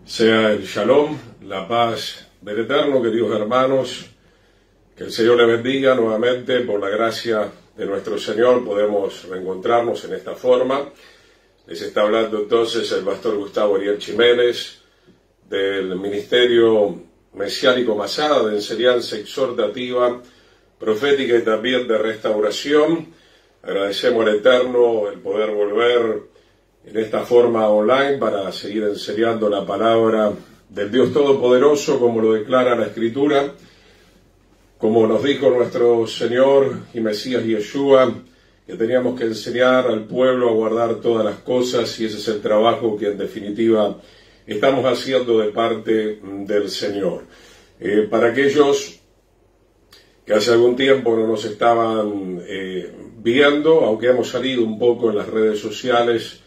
Sea el Shalom, la paz del Eterno, queridos hermanos, que el Señor les bendiga nuevamente. Por la gracia de nuestro Señor podemos reencontrarnos en esta forma. Les está hablando entonces el pastor Gustavo Ariel Jiménez del Ministerio Mesiánico Masada, de enseñanza exhortativa, profética y también de restauración. Agradecemos al Eterno el poder volver en esta forma online para seguir enseñando la palabra del Dios Todopoderoso, como lo declara la Escritura, como nos dijo nuestro Señor y Mesías Yeshua, que teníamos que enseñar al pueblo a guardar todas las cosas, y ese es el trabajo que en definitiva estamos haciendo de parte del Señor. Para aquellos que hace algún tiempo no nos estaban viendo, aunque hemos salido un poco en las redes sociales,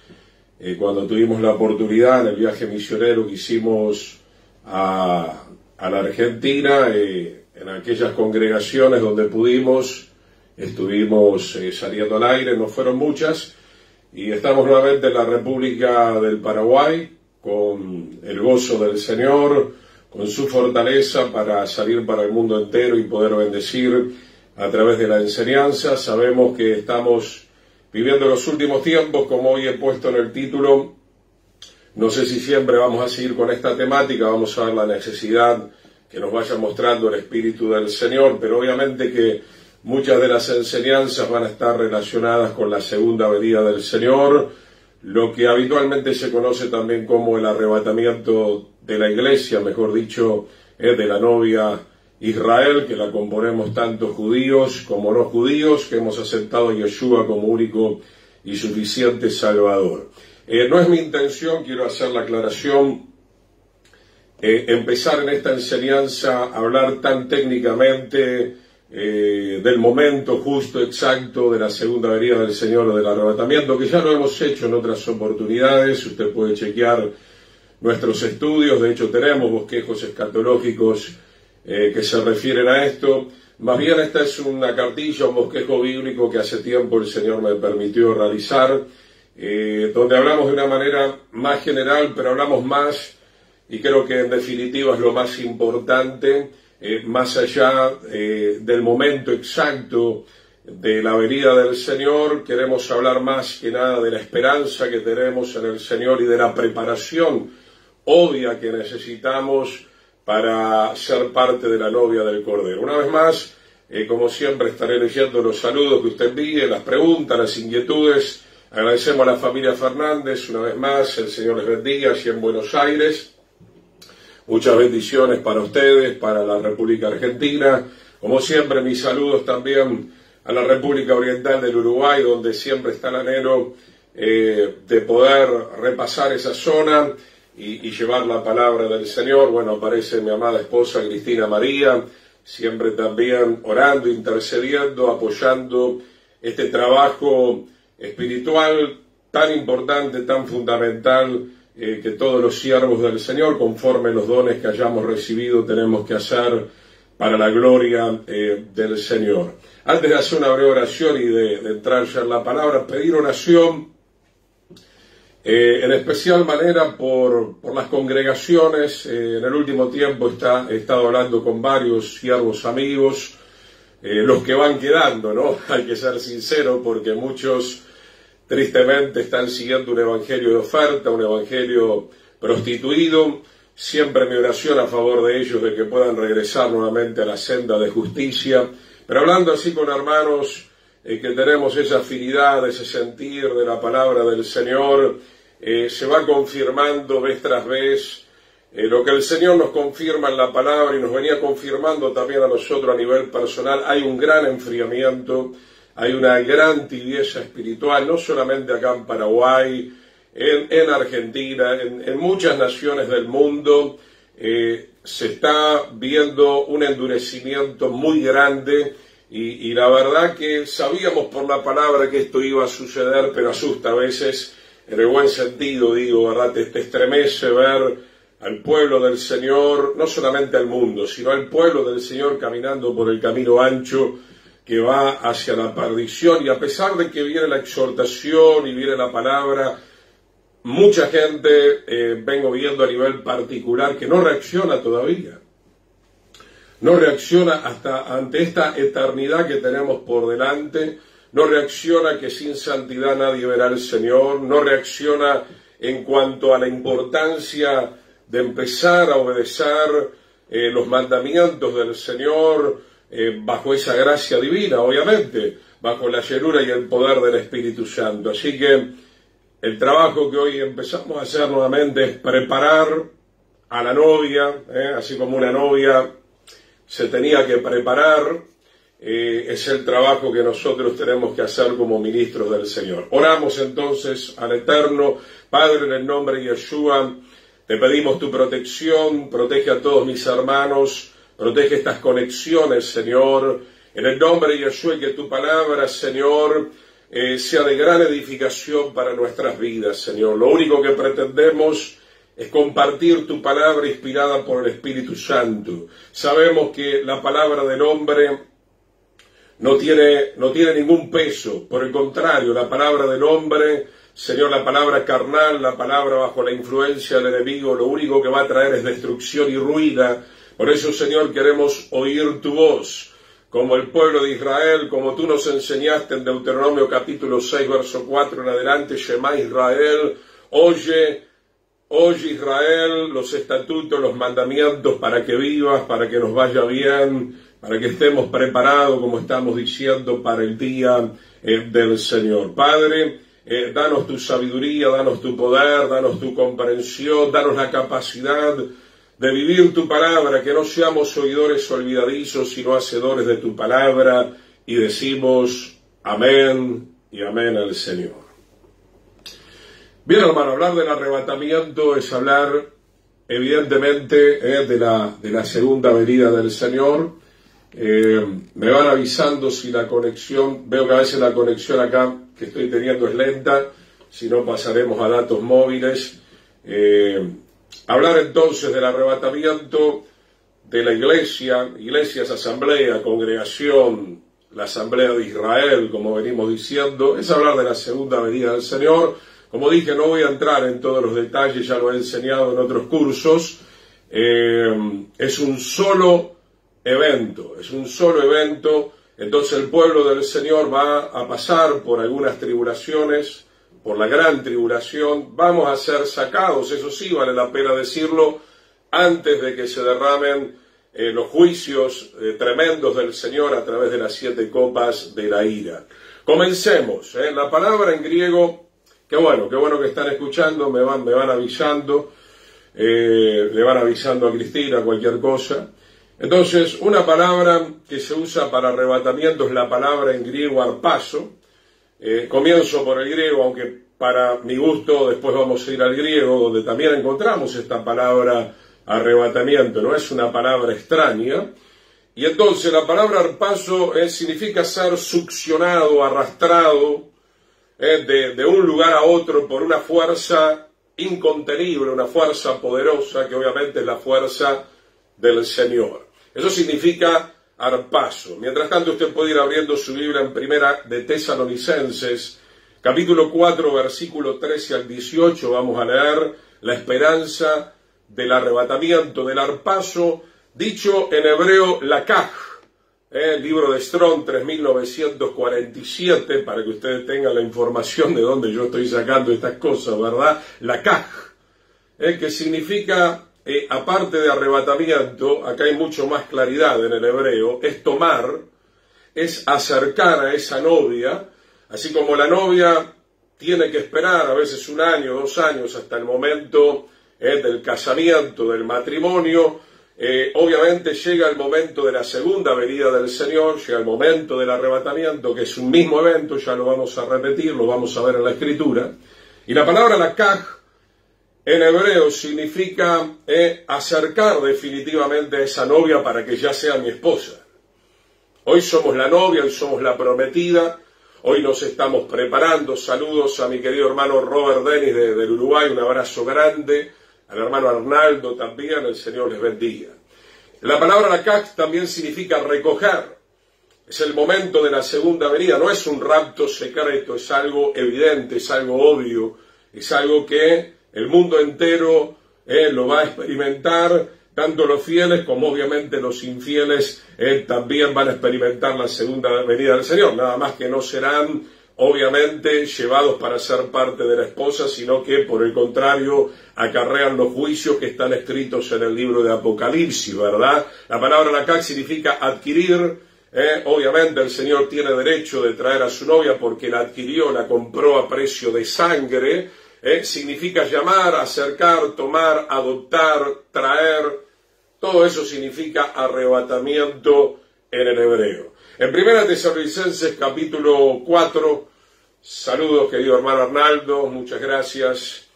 cuando tuvimos la oportunidad en el viaje misionero que hicimos a la Argentina, en aquellas congregaciones donde pudimos, estuvimos saliendo al aire, no fueron muchas, y estamos nuevamente en la República del Paraguay, con el gozo del Señor, con su fortaleza para salir para el mundo entero y poder bendecir a través de la enseñanza. Sabemos que estamos viviendo los últimos tiempos, como hoy he puesto en el título. No sé si siempre vamos a seguir con esta temática, vamos a ver la necesidad que nos vaya mostrando el Espíritu del Señor, pero obviamente que muchas de las enseñanzas van a estar relacionadas con la segunda venida del Señor, lo que habitualmente se conoce también como el arrebatamiento de la iglesia, mejor dicho, de la novia Israel, que la componemos tanto judíos como no judíos, que hemos aceptado a Yeshua como único y suficiente Salvador. No es mi intención, quiero hacer la aclaración, empezar en esta enseñanza a hablar tan técnicamente del momento justo, exacto, de la segunda venida del Señor o del arrebatamiento, que ya lo hemos hecho en otras oportunidades. Usted puede chequear nuestros estudios, de hecho tenemos bosquejos escatológicos que se refieren a esto. Más bien esta es una cartilla, un bosquejo bíblico que hace tiempo el Señor me permitió realizar, donde hablamos de una manera más general, pero hablamos más, y creo que en definitiva es lo más importante, más allá del momento exacto de la venida del Señor. Queremos hablar más que nada de la esperanza que tenemos en el Señor y de la preparación obvia que necesitamos para ser parte de la novia del Cordero. Una vez más, como siempre, estaré leyendo los saludos que usted envíe, las preguntas, las inquietudes. Agradecemos a la familia Fernández, una vez más, el Señor les bendiga, allí en Buenos Aires. Muchas bendiciones para ustedes, para la República Argentina. Como siempre, mis saludos también a la República Oriental del Uruguay, donde siempre está el anhelo de poder repasar esa zona y llevar la palabra del Señor. Bueno, aparece mi amada esposa Cristina María, siempre también orando, intercediendo, apoyando este trabajo espiritual tan importante, tan fundamental, que todos los siervos del Señor, conforme los dones que hayamos recibido, tenemos que hacer para la gloria del Señor. Antes de hacer una breve oración y de entrar ya en la palabra, pedir oración en especial manera por las congregaciones. En el último tiempo he estado hablando con varios siervos amigos, los que van quedando, ¿no? Hay que ser sincero, porque muchos tristemente están siguiendo un evangelio de oferta, un evangelio prostituido. Siempre mi oración a favor de ellos, de que puedan regresar nuevamente a la senda de justicia. Pero hablando así con hermanos que tenemos esa afinidad, ese sentir de la palabra del Señor, se va confirmando vez tras vez lo que el Señor nos confirma en la palabra y nos venía confirmando también a nosotros a nivel personal. Hay un gran enfriamiento, hay una gran tibieza espiritual, no solamente acá en Paraguay, en Argentina, en muchas naciones del mundo. Se está viendo un endurecimiento muy grande y la verdad que sabíamos por la palabra que esto iba a suceder, pero asusta a veces, en el buen sentido digo, ¿verdad? Te estremece ver al pueblo del Señor, no solamente al mundo, sino al pueblo del Señor caminando por el camino ancho que va hacia la perdición. Y a pesar de que viene la exhortación y viene la palabra, mucha gente vengo viendo a nivel particular que no reacciona todavía. No reacciona hasta ante esta eternidad que tenemos por delante. No reacciona que sin santidad nadie verá al Señor. No reacciona en cuanto a la importancia de empezar a obedecer los mandamientos del Señor bajo esa gracia divina, obviamente, bajo la llenura y el poder del Espíritu Santo. Así que el trabajo que hoy empezamos a hacer nuevamente es preparar a la novia, así como una novia se tenía que preparar, es el trabajo que nosotros tenemos que hacer como ministros del Señor. Oramos entonces al Eterno. Padre, en el nombre de Yeshua, te pedimos tu protección, protege a todos mis hermanos, protege estas conexiones, Señor, en el nombre de Yeshua, y que tu palabra, Señor, sea de gran edificación para nuestras vidas, Señor. Lo único que pretendemos es compartir tu palabra inspirada por el Espíritu Santo. Sabemos que la palabra del hombre no tiene ningún peso, por el contrario, la palabra del hombre, Señor, la palabra carnal, la palabra bajo la influencia del enemigo, lo único que va a traer es destrucción y ruina. Por eso, Señor, queremos oír tu voz, como el pueblo de Israel, como tú nos enseñaste en Deuteronomio capítulo 6, verso 4 en adelante. Shema Israel, oye Israel, los estatutos, los mandamientos, para que vivas, para que nos vaya bien, para que estemos preparados, como estamos diciendo, para el día del Señor. Padre, danos tu sabiduría, danos tu poder, danos tu comprensión, danos la capacidad de vivir tu palabra, que no seamos oidores olvidadizos, sino hacedores de tu palabra, y decimos amén y amén al Señor. Bien, hermano, hablar del arrebatamiento es hablar, evidentemente, de la segunda venida del Señor. Me van avisando si la conexión, veo que a veces la conexión acá que estoy teniendo es lenta, si no pasaremos a datos móviles. Hablar entonces del arrebatamiento de la iglesia. Iglesia es asamblea, congregación, la asamblea de Israel, como venimos diciendo, es hablar de la segunda venida del Señor. Como dije, no voy a entrar en todos los detalles, ya lo he enseñado en otros cursos. Es un solo evento, entonces el pueblo del Señor va a pasar por algunas tribulaciones, por la gran tribulación, vamos a ser sacados, eso sí vale la pena decirlo, antes de que se derramen los juicios tremendos del Señor a través de las 7 copas de la ira. Comencemos, la palabra en griego, qué bueno que están escuchando, me van avisando, le van avisando a Cristina cualquier cosa. Entonces, una palabra que se usa para arrebatamiento es la palabra en griego arpazo. Comienzo por el griego, aunque para mi gusto después vamos a ir al griego, donde también encontramos esta palabra arrebatamiento, no es una palabra extraña. Y entonces la palabra arpazo significa ser succionado, arrastrado de un lugar a otro por una fuerza incontenible, una fuerza poderosa, que obviamente es la fuerza del Señor. Eso significa arpazo. Mientras tanto, usted puede ir abriendo su Biblia en Primera de Tesalonicenses, capítulo 4, versículo 13 al 18. Vamos a leer la esperanza del arrebatamiento, del arpazo, dicho en hebreo lakaj, el libro de Strong 3947, para que ustedes tengan la información de dónde yo estoy sacando estas cosas, ¿verdad? Lakaj, que significa, aparte de arrebatamiento, acá hay mucho más claridad en el hebreo, es tomar, es acercar a esa novia, así como la novia tiene que esperar a veces 1 año, 2 años, hasta el momento del casamiento, del matrimonio. Obviamente llega el momento de la segunda venida del Señor, llega el momento del arrebatamiento, que es un mismo evento, ya lo vamos a repetir, lo vamos a ver en la Escritura. Y la palabra lakaj en hebreo significa acercar definitivamente a esa novia para que ya sea mi esposa. Hoy somos la novia, hoy somos la prometida, hoy nos estamos preparando. Saludos a mi querido hermano Robert Denis del Uruguay, un abrazo grande. Al hermano Arnaldo también, el Señor les bendiga. La palabra lakaj también significa recoger. Es el momento de la segunda venida, no es un rapto secreto, es algo evidente, es algo obvio, Es algo que el mundo entero lo va a experimentar, tanto los fieles como obviamente los infieles también van a experimentar la segunda venida del Señor, nada más que no serán obviamente llevados para ser parte de la esposa, sino que por el contrario acarrean los juicios que están escritos en el libro de Apocalipsis, ¿verdad? La palabra nakak significa adquirir. Obviamente el Señor tiene derecho de traer a su novia porque la adquirió, la compró a precio de sangre. Significa llamar, acercar, tomar, adoptar, traer. Todo eso significa arrebatamiento en el hebreo. En 1 Tesalonicenses capítulo 4, saludos querido hermano Arnaldo, muchas gracias.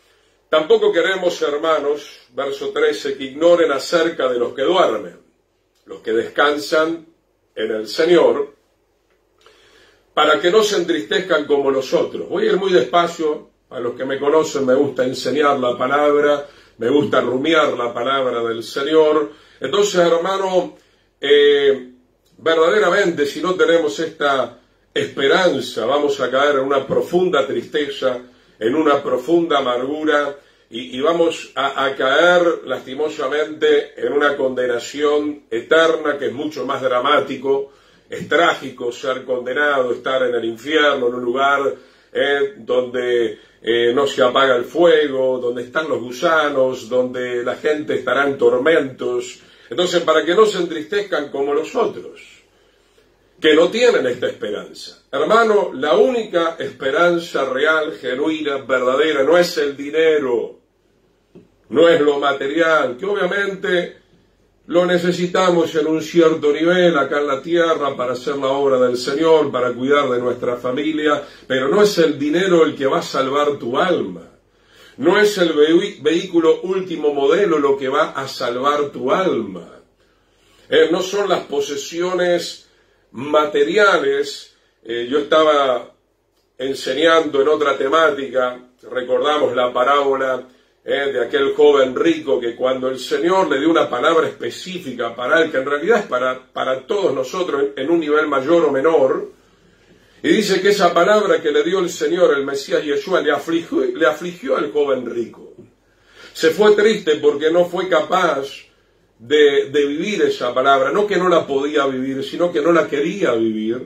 Tampoco queremos, hermanos, verso 13, que ignoren acerca de los que duermen, los que descansan en el Señor, para que no se entristezcan como nosotros. Voy a ir muy despacio, a los que me conocen me gusta enseñar la palabra, me gusta rumiar la palabra del Señor. Entonces, hermano, verdaderamente, si no tenemos esta esperanza, vamos a caer en una profunda tristeza, en una profunda amargura, y vamos a caer lastimosamente en una condenación eterna que es mucho más dramático. Es trágico ser condenado, estar en el infierno, en un lugar donde no se apaga el fuego, donde están los gusanos, donde la gente estará en tormentos. Entonces, para que no se entristezcan como los otros, que no tienen esta esperanza. Hermano, la única esperanza real, genuina, verdadera, no es el dinero, no es lo material, que obviamente lo necesitamos en un cierto nivel acá en la tierra para hacer la obra del Señor, para cuidar de nuestra familia, pero no es el dinero el que va a salvar tu alma. No es el vehículo último modelo lo que va a salvar tu alma. No son las posesiones materiales. Yo estaba enseñando en otra temática, recordamos la parábola de aquel joven rico que cuando el Señor le dio una palabra específica para él, que en realidad es para todos nosotros en un nivel mayor o menor, y dice que esa palabra que le dio el Señor, el Mesías Yeshua, le afligió al joven rico. Se fue triste porque no fue capaz de vivir esa palabra, no que no la podía vivir, sino que no la quería vivir,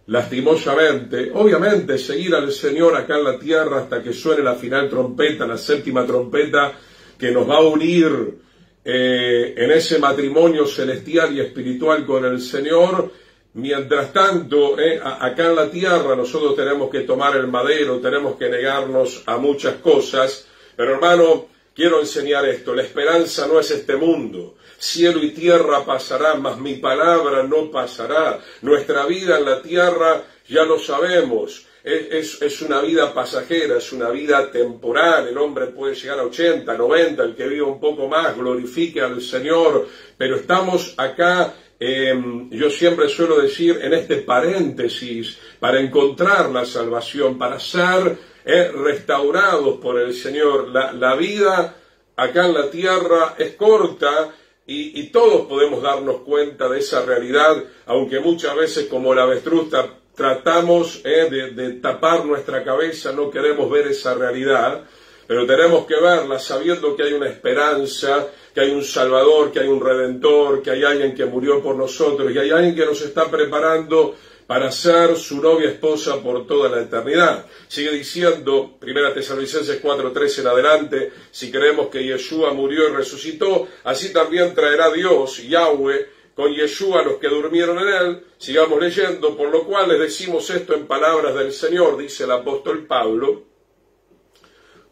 lastimosamente. Obviamente seguir al Señor acá en la tierra hasta que suene la final trompeta, la séptima trompeta que nos va a unir en ese matrimonio celestial y espiritual con el Señor. Mientras tanto, acá en la tierra nosotros tenemos que tomar el madero, tenemos que negarnos a muchas cosas, pero hermano, quiero enseñar esto: la esperanza no es este mundo. Cielo y tierra pasarán, mas mi palabra no pasará. Nuestra vida en la tierra ya lo sabemos, es una vida pasajera, es una vida temporal. El hombre puede llegar a 80, 90, el que viva un poco más, glorifique al Señor, pero estamos acá, yo siempre suelo decir, en este paréntesis, para encontrar la salvación, para ser restaurados por el Señor. La vida acá en la tierra es corta, y todos podemos darnos cuenta de esa realidad, aunque muchas veces como la avestruz tratamos de tapar nuestra cabeza, no queremos ver esa realidad, pero tenemos que verla sabiendo que hay una esperanza, que hay un Salvador, que hay un Redentor, que hay alguien que murió por nosotros, y hay alguien que nos está preparando para ser su novia esposa por toda la eternidad. Sigue diciendo 1 Tesalonicenses 4:13 en adelante: si creemos que Yeshua murió y resucitó, así también traerá Dios, Yahweh, con Yeshua a los que durmieron en él. Sigamos leyendo: por lo cual les decimos esto en palabras del Señor, dice el apóstol Pablo,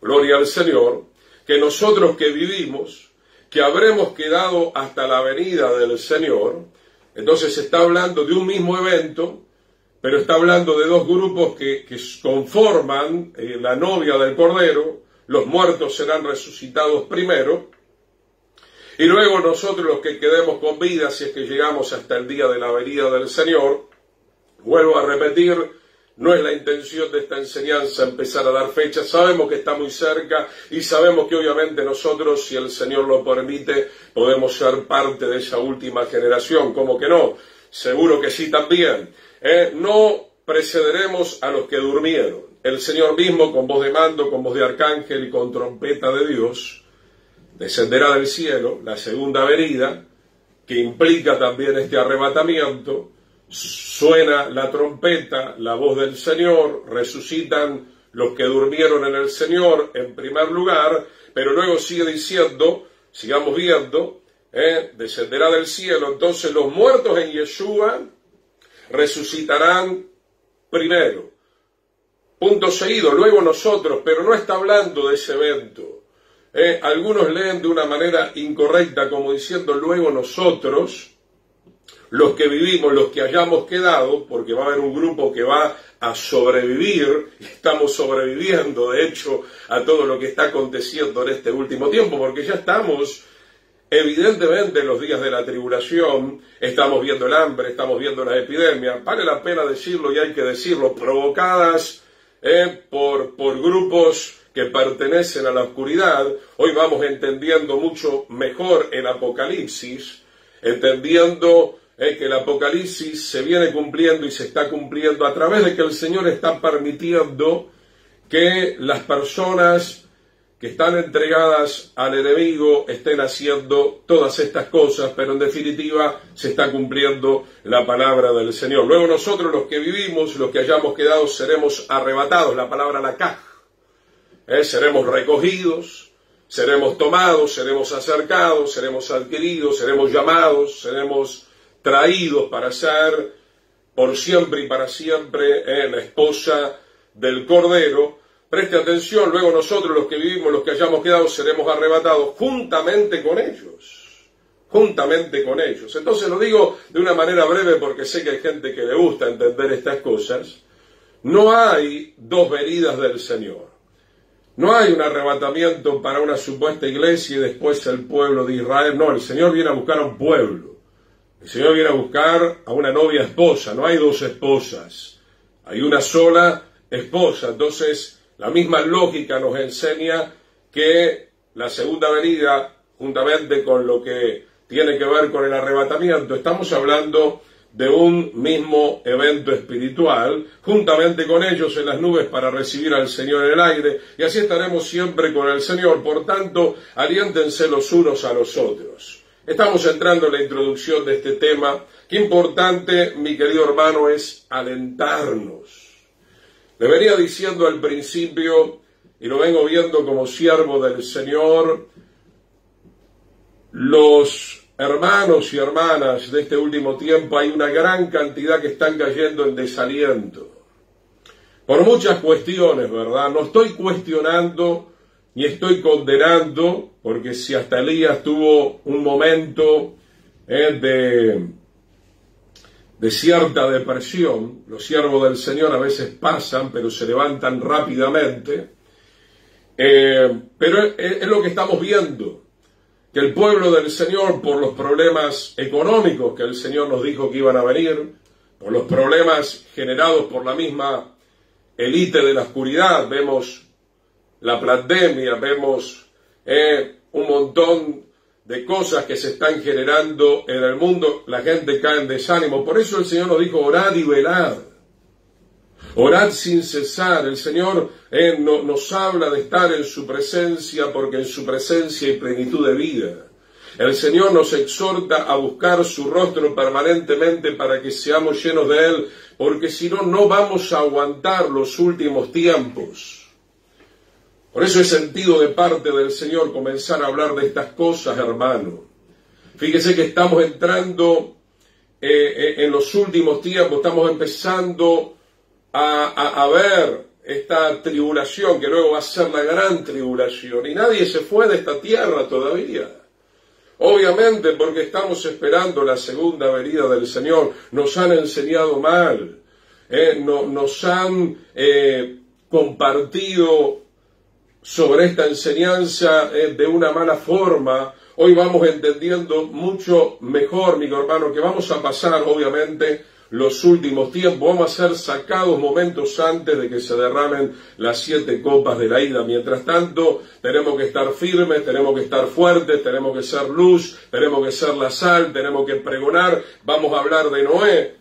gloria al Señor, que nosotros que vivimos, que habremos quedado hasta la venida del Señor. Entonces se está hablando de un mismo evento, pero está hablando de dos grupos que conforman la novia del Cordero. Los muertos serán resucitados primero, y luego nosotros los que quedemos con vida, si es que llegamos hasta el día de la venida del Señor. Vuelvo a repetir, no es la intención de esta enseñanza empezar a dar fechas. Sabemos que está muy cerca y sabemos que obviamente nosotros, si el Señor lo permite, podemos ser parte de esa última generación. ¿Cómo que no? Seguro que sí también. No precederemos a los que durmieron. el Señor mismo, con voz de mando, con voz de arcángel y con trompeta de Dios, descenderá del cielo, la segunda venida, que implica también este arrebatamiento. Suena la trompeta, la voz del Señor, resucitan los que durmieron en el Señor en primer lugar, pero luego sigue diciendo, sigamos viendo, descenderá del cielo, entonces los muertos en Yeshua resucitarán primero. Punto seguido, luego nosotros, pero no está hablando de ese evento. Algunos leen de una manera incorrecta, como diciendo luego nosotros, los que vivimos, los que hayamos quedado, porque va a haber un grupo que va a sobrevivir, y estamos sobreviviendo, de hecho, a todo lo que está aconteciendo en este último tiempo, porque ya estamos, evidentemente, en los días de la tribulación, estamos viendo el hambre, estamos viendo las epidemias, vale la pena decirlo y hay que decirlo, provocadas por grupos que pertenecen a la oscuridad. Hoy vamos entendiendo mucho mejor el Apocalipsis, entendiendo que el Apocalipsis se viene cumpliendo y se está cumpliendo a través de que el Señor está permitiendo que las personas que están entregadas al enemigo estén haciendo todas estas cosas, pero en definitiva se está cumpliendo la palabra del Señor. Luego nosotros, los que vivimos, los que hayamos quedado, seremos arrebatados, la palabra lakaj, seremos recogidos, seremos tomados, seremos acercados, seremos adquiridos, seremos llamados, seremos traídos para ser por siempre y para siempre la esposa del Cordero. Preste atención, luego nosotros, los que vivimos, los que hayamos quedado, seremos arrebatados juntamente con ellos. Juntamente con ellos. Entonces lo digo de una manera breve porque sé que hay gente que le gusta entender estas cosas. No hay dos venidas del Señor. No hay un arrebatamiento para una supuesta iglesia y después el pueblo de Israel. No, el Señor viene a buscar a un pueblo. El Señor viene a buscar a una novia esposa, no hay dos esposas, hay una sola esposa. Entonces, la misma lógica nos enseña que la segunda venida, juntamente con lo que tiene que ver con el arrebatamiento, estamos hablando de un mismo evento espiritual, juntamente con ellos en las nubes para recibir al Señor en el aire, y así estaremos siempre con el Señor. Por tanto, aliéntense los unos a los otros. Estamos entrando en la introducción de este tema. Qué importante, mi querido hermano, es alentarnos. Le venía diciendo al principio, y lo vengo viendo como siervo del Señor, los hermanos y hermanas de este último tiempo, hay una gran cantidad que están cayendo en desaliento. Por muchas cuestiones, ¿verdad? No estoy cuestionando ni estoy condenando, porque si hasta Elías tuvo un momento de cierta depresión, los siervos del Señor a veces pasan, pero se levantan rápidamente, pero es lo que estamos viendo, que el pueblo del Señor, por los problemas económicos que el Señor nos dijo que iban a venir, por los problemas generados por la misma élite de la oscuridad, vemos la pandemia, vemos un montón de cosas que se están generando en el mundo, la gente cae en desánimo. Por eso el Señor nos dijo, orad y velad. Orad sin cesar. El Señor nos habla de estar en su presencia, porque en su presencia hay plenitud de vida. El Señor nos exhorta a buscar su rostro permanentemente para que seamos llenos de Él, porque si no, no vamos a aguantar los últimos tiempos. Por eso he sentido de parte del Señor comenzar a hablar de estas cosas, hermano. Fíjese que estamos entrando en los últimos tiempos, estamos empezando a ver esta tribulación, que luego va a ser la gran tribulación, y nadie se fue de esta tierra todavía. Obviamente, porque estamos esperando la segunda venida del Señor. Nos han enseñado mal, nos han compartido sobre esta enseñanza de una mala forma. Hoy vamos entendiendo mucho mejor, mi hermano, que vamos a pasar, obviamente, los últimos tiempos. Vamos a ser sacados momentos antes de que se derramen las 7 copas de la ira. Mientras tanto, tenemos que estar firmes, tenemos que estar fuertes, tenemos que ser luz, tenemos que ser la sal, tenemos que pregonar. Vamos a hablar de Noé.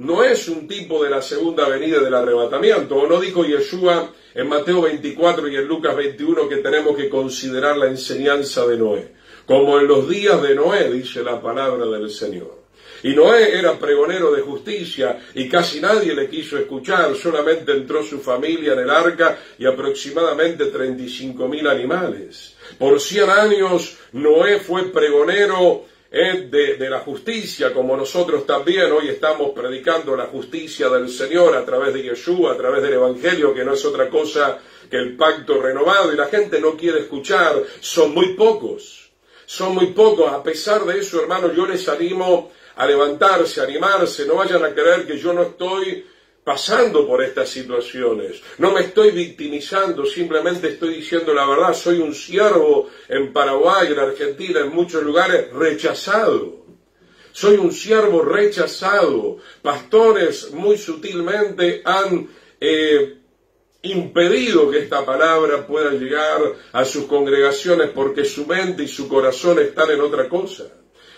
no es un tipo de la segunda venida del arrebatamiento. ¿O no dijo Yeshua en Mateo 24 y en Lucas 21 que tenemos que considerar la enseñanza de Noé? Como en los días de Noé, dice la palabra del Señor. Y Noé era pregonero de justicia y casi nadie le quiso escuchar, solamente entró su familia en el arca y aproximadamente 35.000 animales. Por 100 años Noé fue pregonero de la justicia, como nosotros también hoy estamos predicando la justicia del Señor a través de Yeshua, a través del Evangelio, que no es otra cosa que el pacto renovado, y la gente no quiere escuchar, son muy pocos, a pesar de eso, hermanos, yo les animo a levantarse, a animarse, no vayan a creer que yo no estoy pasando por estas situaciones, no me estoy victimizando, simplemente estoy diciendo la verdad. Soy un siervo en Paraguay, en Argentina, en muchos lugares, rechazado. Soy un siervo rechazado. Pastores muy sutilmente han impedido que esta palabra pueda llegar a sus congregaciones porque su mente y su corazón están en otra cosa.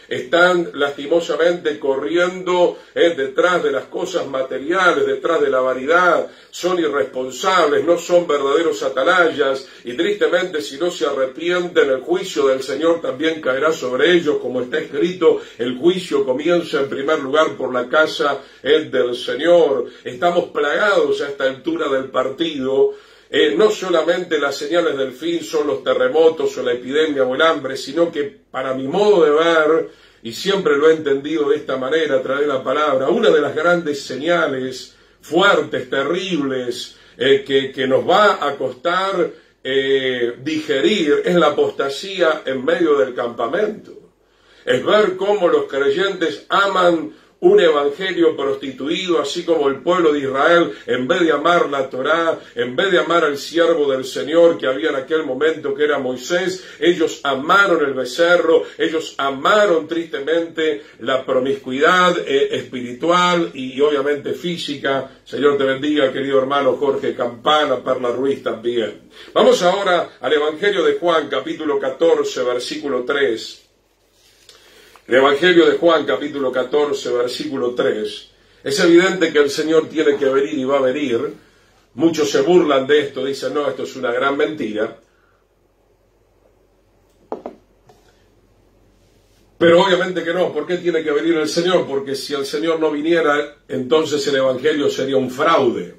Están lastimosamente corriendo detrás de las cosas materiales, detrás de la vanidad, son irresponsables, no son verdaderos atalayas, y tristemente si no se arrepienten el juicio del Señor también caerá sobre ellos, como está escrito, el juicio comienza en primer lugar por la casa del Señor. Estamos plagados a esta altura del partido. No solamente las señales del fin son los terremotos o la epidemia o el hambre, sino que para mi modo de ver, y siempre lo he entendido de esta manera a través de la palabra, una de las grandes señales fuertes, terribles, que nos va a costar digerir es la apostasía en medio del campamento. Es ver cómo los creyentes aman un evangelio prostituido, así como el pueblo de Israel, en vez de amar la Torá, en vez de amar al siervo del Señor que había en aquel momento, que era Moisés, ellos amaron el becerro, ellos amaron tristemente la promiscuidad espiritual y obviamente física. Señor te bendiga, querido hermano Jorge Campana, Perla Ruiz también. Vamos ahora al Evangelio de Juan, capítulo 14, versículo 3. El Evangelio de Juan, capítulo 14, versículo 3. Es evidente que el Señor tiene que venir y va a venir. Muchos se burlan de esto, dicen, no, esto es una gran mentira. Pero obviamente que no. ¿Por qué tiene que venir el Señor? Porque si el Señor no viniera, entonces el Evangelio sería un fraude.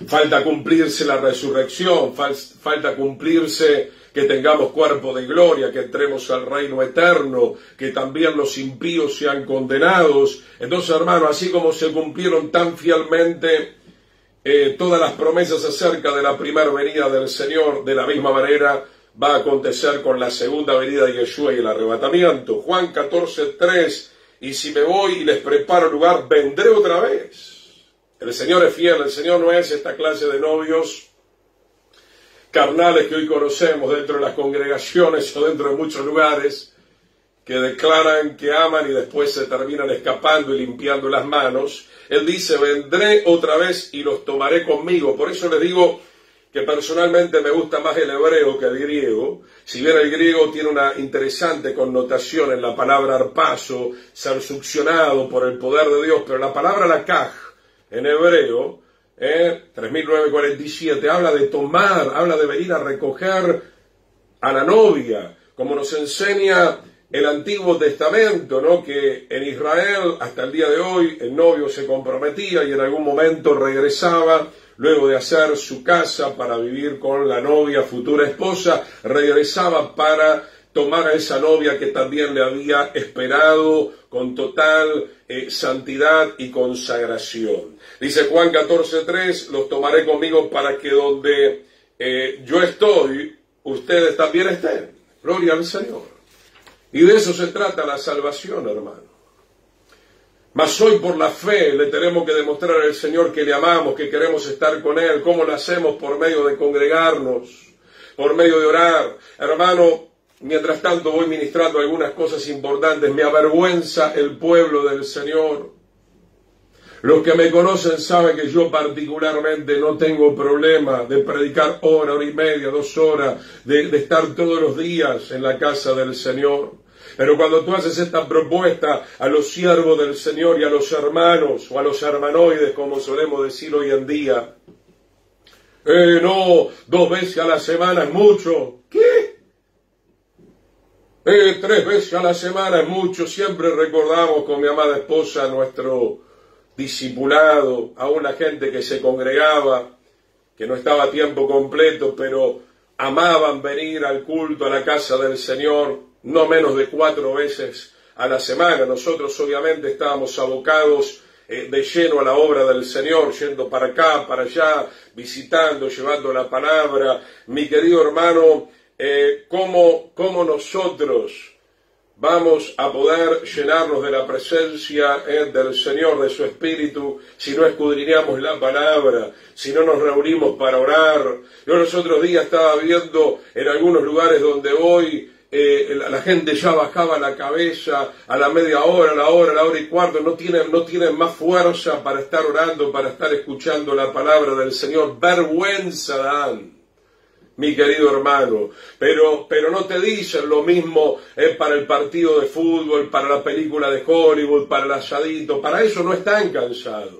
Falta cumplirse la resurrección, falta cumplirse que tengamos cuerpo de gloria, que entremos al reino eterno, que también los impíos sean condenados. Entonces, hermano, así como se cumplieron tan fielmente todas las promesas acerca de la primera venida del Señor, de la misma manera va a acontecer con la segunda venida de Yeshua y el arrebatamiento. Juan 14:3, y si me voy y les preparo lugar, vendré otra vez. El Señor es fiel, el Señor no es esta clase de novios carnales que hoy conocemos dentro de las congregaciones o dentro de muchos lugares, que declaran que aman y después se terminan escapando y limpiando las manos. Él dice, vendré otra vez y los tomaré conmigo. Por eso les digo que personalmente me gusta más el hebreo que el griego, si bien el griego tiene una interesante connotación en la palabra arpazo, ser succionado por el poder de Dios, pero la palabra lakaj en hebreo, 3947, habla de tomar, habla de venir a recoger a la novia, como nos enseña el Antiguo Testamento, ¿no? Que en Israel, hasta el día de hoy, el novio se comprometía y en algún momento regresaba, luego de hacer su casa para vivir con la novia, futura esposa, regresaba para tomar a esa novia que también le había esperado con total santidad y consagración. Dice Juan 14:3, los tomaré conmigo para que donde yo estoy, ustedes también estén. Gloria al Señor. Y de eso se trata la salvación, hermano. Mas hoy por la fe le tenemos que demostrar al Señor que le amamos, que queremos estar con Él. ¿Cómo lo hacemos? Por medio de congregarnos, por medio de orar. Hermano, mientras tanto voy ministrando algunas cosas importantes. Me avergüenza el pueblo del Señor. Los que me conocen saben que yo particularmente no tengo problema de predicar hora y media, 2 horas, de estar todos los días en la casa del Señor. Pero cuando tú haces esta propuesta a los siervos del Señor y a los hermanos, o a los hermanoides, como solemos decir hoy en día, no, 2 veces a la semana es mucho. ¿Qué? 3 veces a la semana es mucho. Siempre recordamos con mi amada esposa nuestro discipulado, a una gente que se congregaba, que no estaba a tiempo completo, pero amaban venir al culto a la casa del Señor no menos de 4 veces a la semana. Nosotros obviamente estábamos abocados de lleno a la obra del Señor, yendo para acá, para allá, visitando, llevando la palabra. Mi querido hermano, ¿cómo nosotros vamos a poder llenarnos de la presencia del Señor, de su Espíritu, si no escudriñamos la palabra, si no nos reunimos para orar? Yo los otros días estaba viendo en algunos lugares donde voy, la gente ya bajaba la cabeza a la media hora, la hora y cuarto, no tienen más fuerza para estar orando, para estar escuchando la palabra del Señor. Vergüenza dan, mi querido hermano, pero no te dicen lo mismo para el partido de fútbol, para la película de Hollywood, para el asadito. Para eso no están cansados.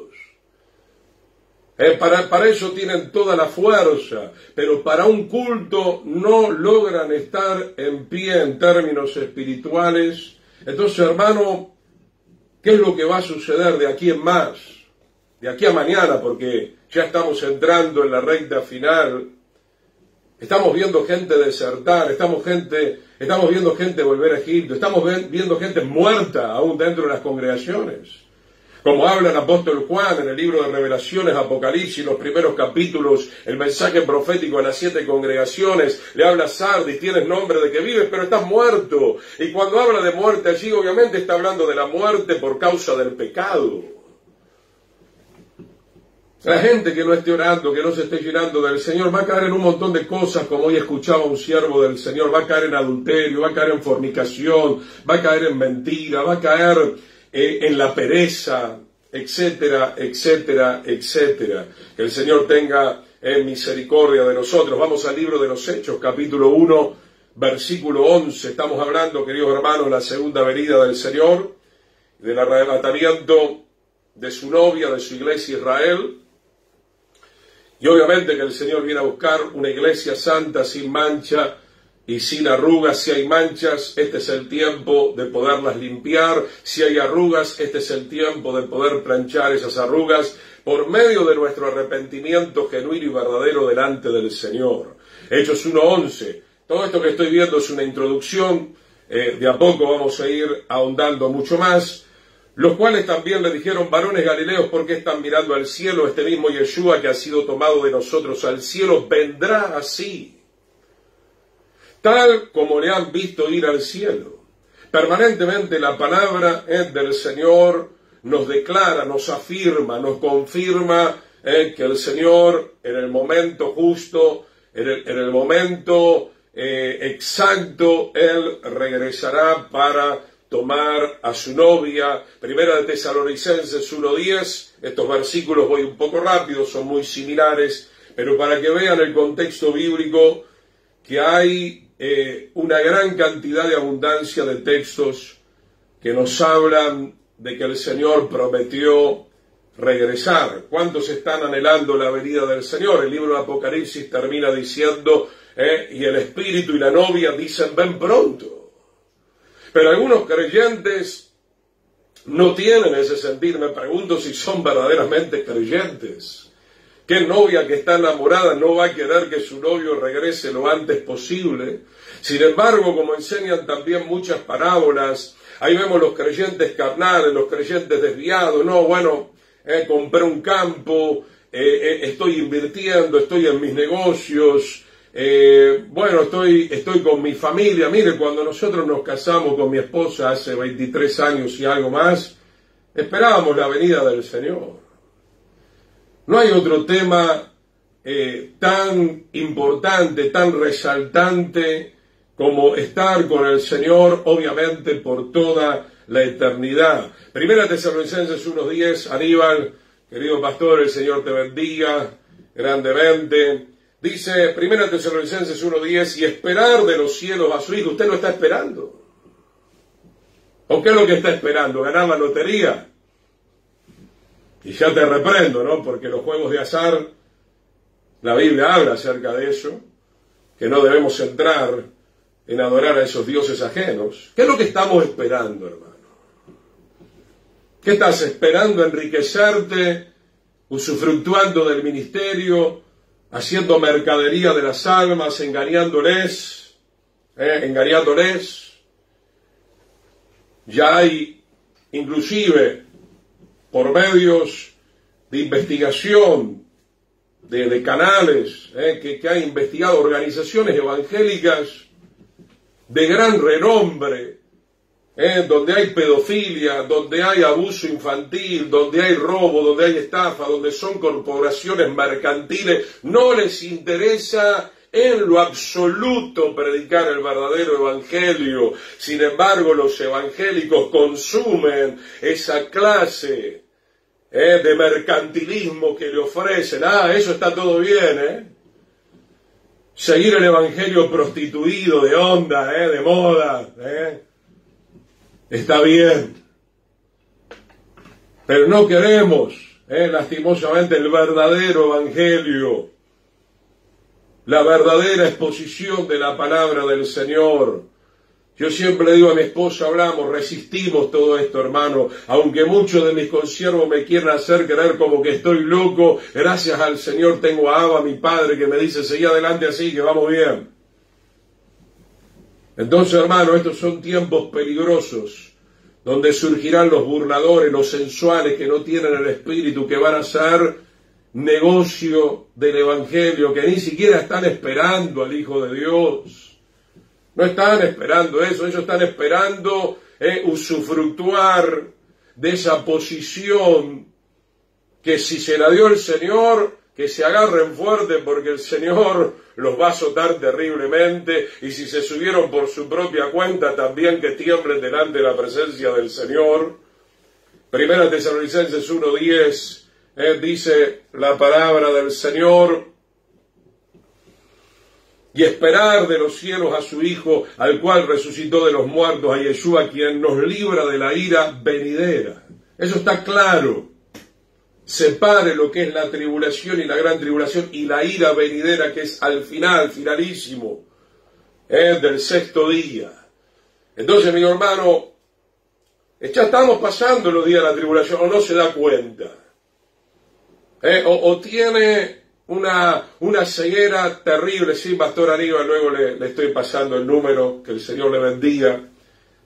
Para eso tienen toda la fuerza, pero para un culto no logran estar en pie en términos espirituales. Entonces, hermano, ¿qué es lo que va a suceder de aquí en más? De aquí a mañana, porque ya estamos entrando en la recta final. Estamos viendo gente desertar, estamos viendo gente volver a Egipto, estamos viendo gente muerta aún dentro de las congregaciones. Como habla el apóstol Juan en el libro de Revelaciones, Apocalipsis, los primeros capítulos, el mensaje profético a las 7 congregaciones, le habla a Sardis: tienes nombre de que vives, pero estás muerto. Y cuando habla de muerte allí, obviamente está hablando de la muerte por causa del pecado. La gente que no esté orando, que no se esté llenando del Señor, va a caer en un montón de cosas, como hoy escuchaba un siervo del Señor. Va a caer en adulterio, va a caer en fornicación, va a caer en mentira, va a caer en la pereza, etcétera, etcétera, etcétera. Que el Señor tenga misericordia de nosotros. Vamos al libro de los Hechos, capítulo 1, versículo 11. Estamos hablando, queridos hermanos, de la segunda venida del Señor, del arrebatamiento de su novia, de su iglesia Israel. Y obviamente que el Señor viene a buscar una iglesia santa, sin mancha y sin arrugas. Si hay manchas, este es el tiempo de poderlas limpiar. Si hay arrugas, este es el tiempo de poder planchar esas arrugas por medio de nuestro arrepentimiento genuino y verdadero delante del Señor. Hechos 1:11. Todo esto que estoy viendo es una introducción. De a poco vamos a ir ahondando mucho más. Los cuales también le dijeron: varones galileos, ¿por qué están mirando al cielo? Este mismo Yeshua que ha sido tomado de nosotros al cielo vendrá así, tal como le han visto ir al cielo. Permanentemente la palabra del Señor nos declara, nos afirma, nos confirma que el Señor en el momento justo, en el momento exacto, Él regresará para tomar a su novia. Primera de Tesalonicenses 1:10, estos versículos voy un poco rápido, son muy similares, pero para que vean el contexto bíblico, que hay una gran cantidad de abundancia de textos que nos hablan de que el Señor prometió regresar. ¿Cuántos están anhelando la venida del Señor? El libro de Apocalipsis termina diciendo, y el Espíritu y la novia dicen: ven pronto. Pero algunos creyentes no tienen ese sentir. Me pregunto si son verdaderamente creyentes. ¿Qué novia que está enamorada no va a querer que su novio regrese lo antes posible? Sin embargo, como enseñan también muchas parábolas, ahí vemos los creyentes carnales, los creyentes desviados. No, bueno, compré un campo, estoy invirtiendo, estoy en mis negocios. Bueno, estoy con mi familia. Mire, cuando nosotros nos casamos con mi esposa hace 23 años y algo más, esperábamos la venida del Señor. No hay otro tema tan importante, tan resaltante como estar con el Señor, obviamente por toda la eternidad. Primera Tesalonicenses 1:10, Aníbal, querido pastor, el Señor te bendiga grandemente. Dice Primera Tesalonicenses 1:10, y esperar de los cielos a su Hijo. Usted lo está esperando. ¿O qué es lo que está esperando? ¿Ganar la lotería? Y ya te reprendo, ¿no? Porque los juegos de azar, la Biblia habla acerca de eso, que no debemos entrar en adorar a esos dioses ajenos. ¿Qué es lo que estamos esperando, hermano? ¿Qué estás esperando? ¿Enriquecerte, usufructuando del ministerio, haciendo mercadería de las almas, engañándoles? Engañándoles. Ya hay, inclusive, por medios de investigación, de canales, que han investigado organizaciones evangélicas de gran renombre, donde hay pedofilia, donde hay abuso infantil, donde hay robo, donde hay estafa, donde son corporaciones mercantiles. No les interesa en lo absoluto predicar el verdadero evangelio. Sin embargo, los evangélicos consumen esa clase de mercantilismo que le ofrecen. Eso está todo bien, seguir el evangelio prostituido, de onda, de moda, está bien. Pero no queremos, lastimosamente, el verdadero evangelio, la verdadera exposición de la palabra del Señor. Yo siempre digo a mi esposa, hablamos, resistimos todo esto, hermano. Aunque muchos de mis consiervos me quieran hacer creer como que estoy loco, gracias al Señor tengo a Abba, mi Padre, que me dice, seguí adelante así, que vamos bien. Entonces, hermano, estos son tiempos peligrosos, donde surgirán los burladores, los sensuales, que no tienen el espíritu, que van a hacer negocio del evangelio, que ni siquiera están esperando al Hijo de Dios. No están esperando eso, ellos están esperando usufructuar de esa posición que si se la dio el Señor, que se agarren fuerte porque el Señor los va a azotar terriblemente, y si se subieron por su propia cuenta, también que tiemblen delante de la presencia del Señor. Primera Tesalonicenses 1:10 dice la palabra del Señor: y esperar de los cielos a su Hijo, al cual resucitó de los muertos, a Yeshua, quien nos libra de la ira venidera. Eso está claro. Separe lo que es la tribulación y la gran tribulación y la ira venidera, que es al final, finalísimo, del sexto día. Entonces, mi hermano, ya estamos pasando los días de la tribulación, o no se da cuenta. O tiene una ceguera terrible. Sí, Pastor Aníbal, luego le estoy pasando el número, que el Señor le bendiga.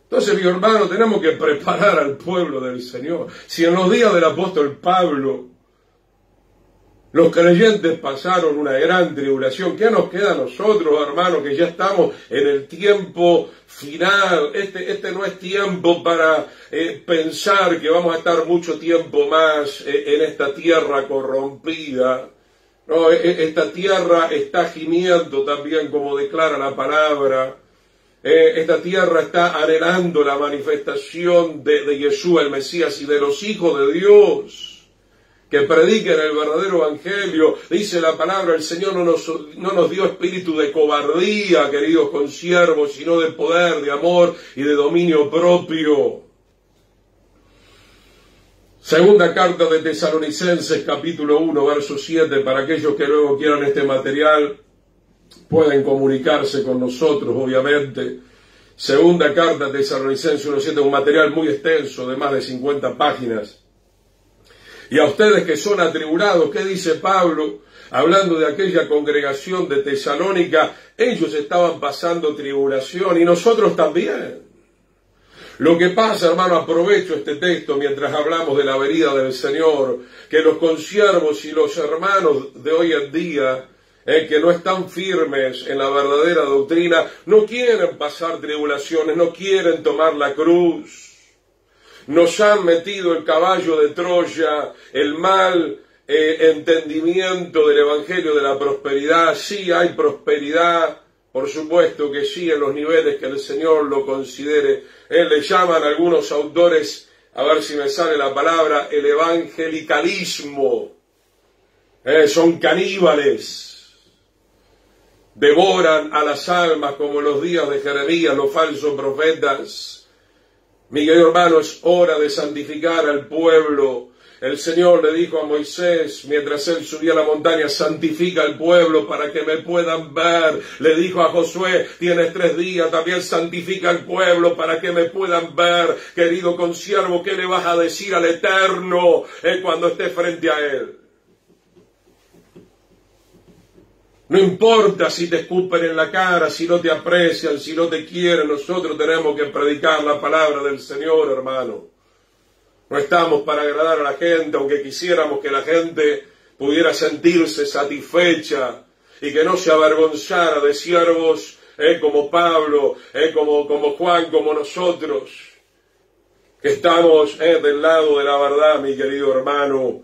Entonces, mi hermano, tenemos que preparar al pueblo del Señor. Si en los días del apóstol Pablo los creyentes pasaron una gran tribulación, ¿qué nos queda a nosotros, hermanos, que ya estamos en el tiempo final? Este no es tiempo para pensar que vamos a estar mucho tiempo más en esta tierra corrompida. No, esta tierra está gimiendo también, como declara la palabra. Esta tierra está anhelando la manifestación de Yeshua, el Mesías, y de los hijos de Dios, que prediquen el verdadero evangelio. Dice la palabra, el Señor no nos dio espíritu de cobardía, queridos consiervos, sino de poder, de amor y de dominio propio. Segunda carta de Tesalonicenses, capítulo 1, verso 7, para aquellos que luego quieran este material, pueden comunicarse con nosotros, obviamente. Segunda carta de Tesalonicenses 1:7, un material muy extenso, de más de 50 páginas. Y a ustedes que son atribulados, ¿qué dice Pablo? Hablando de aquella congregación de Tesalónica, ellos estaban pasando tribulación y nosotros también. Lo que pasa, hermano, aprovecho este texto mientras hablamos de la venida del Señor, que los consiervos y los hermanos de hoy en día, que no están firmes en la verdadera doctrina, no quieren pasar tribulaciones, no quieren tomar la cruz. Nos han metido el caballo de Troya, el mal entendimiento del evangelio de la prosperidad. Sí hay prosperidad, por supuesto que sí, en los niveles que el Señor lo considere. Le llaman algunos autores, a ver si me sale la palabra, el evangelicalismo. Son caníbales. Devoran a las almas como en los días de Jeremías, los falsos profetas. Mi querido hermano, es hora de santificar al pueblo. El Señor le dijo a Moisés, mientras él subía a la montaña, santifica al pueblo para que me puedan ver. Le dijo a Josué, tienes 3 días, también santifica al pueblo para que me puedan ver. Querido consiervo, ¿qué le vas a decir al Eterno cuando esté frente a Él? No importa si te escupen en la cara, si no te aprecian, si no te quieren, nosotros tenemos que predicar la palabra del Señor, hermano. No estamos para agradar a la gente, aunque quisiéramos que la gente pudiera sentirse satisfecha y que no se avergonzara de siervos como Pablo, como Juan, como nosotros, que estamos del lado de la verdad, mi querido hermano.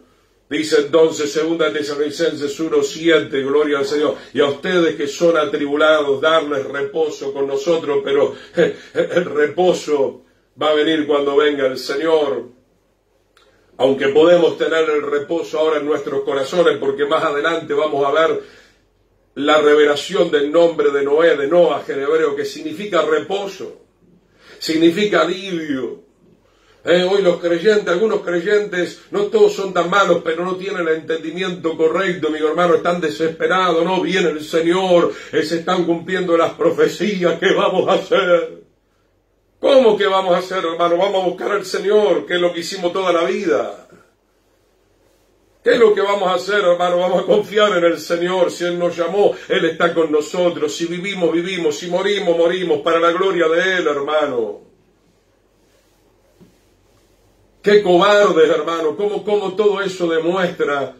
Dice entonces 2 Tesalonicenses 1:7, gloria al Señor, y a ustedes que son atribulados, darles reposo con nosotros, pero el reposo va a venir cuando venga el Señor. Aunque podemos tener el reposo ahora en nuestros corazones, porque más adelante vamos a ver la revelación del nombre de Noé, de Noah en hebreo, que significa reposo, significa alivio. Hoy los creyentes, algunos creyentes, no todos son tan malos, pero no tienen el entendimiento correcto, mi hermano, están desesperados, no viene el Señor, se están cumpliendo las profecías, ¿qué vamos a hacer? ¿Cómo que vamos a hacer, hermano? Vamos a buscar al Señor, que es lo que hicimos toda la vida. ¿Qué es lo que vamos a hacer, hermano? Vamos a confiar en el Señor. Si Él nos llamó, Él está con nosotros. Si vivimos, vivimos. Si morimos, morimos. Para la gloria de Él, hermano. Qué cobardes, hermano. ¿Cómo todo eso demuestra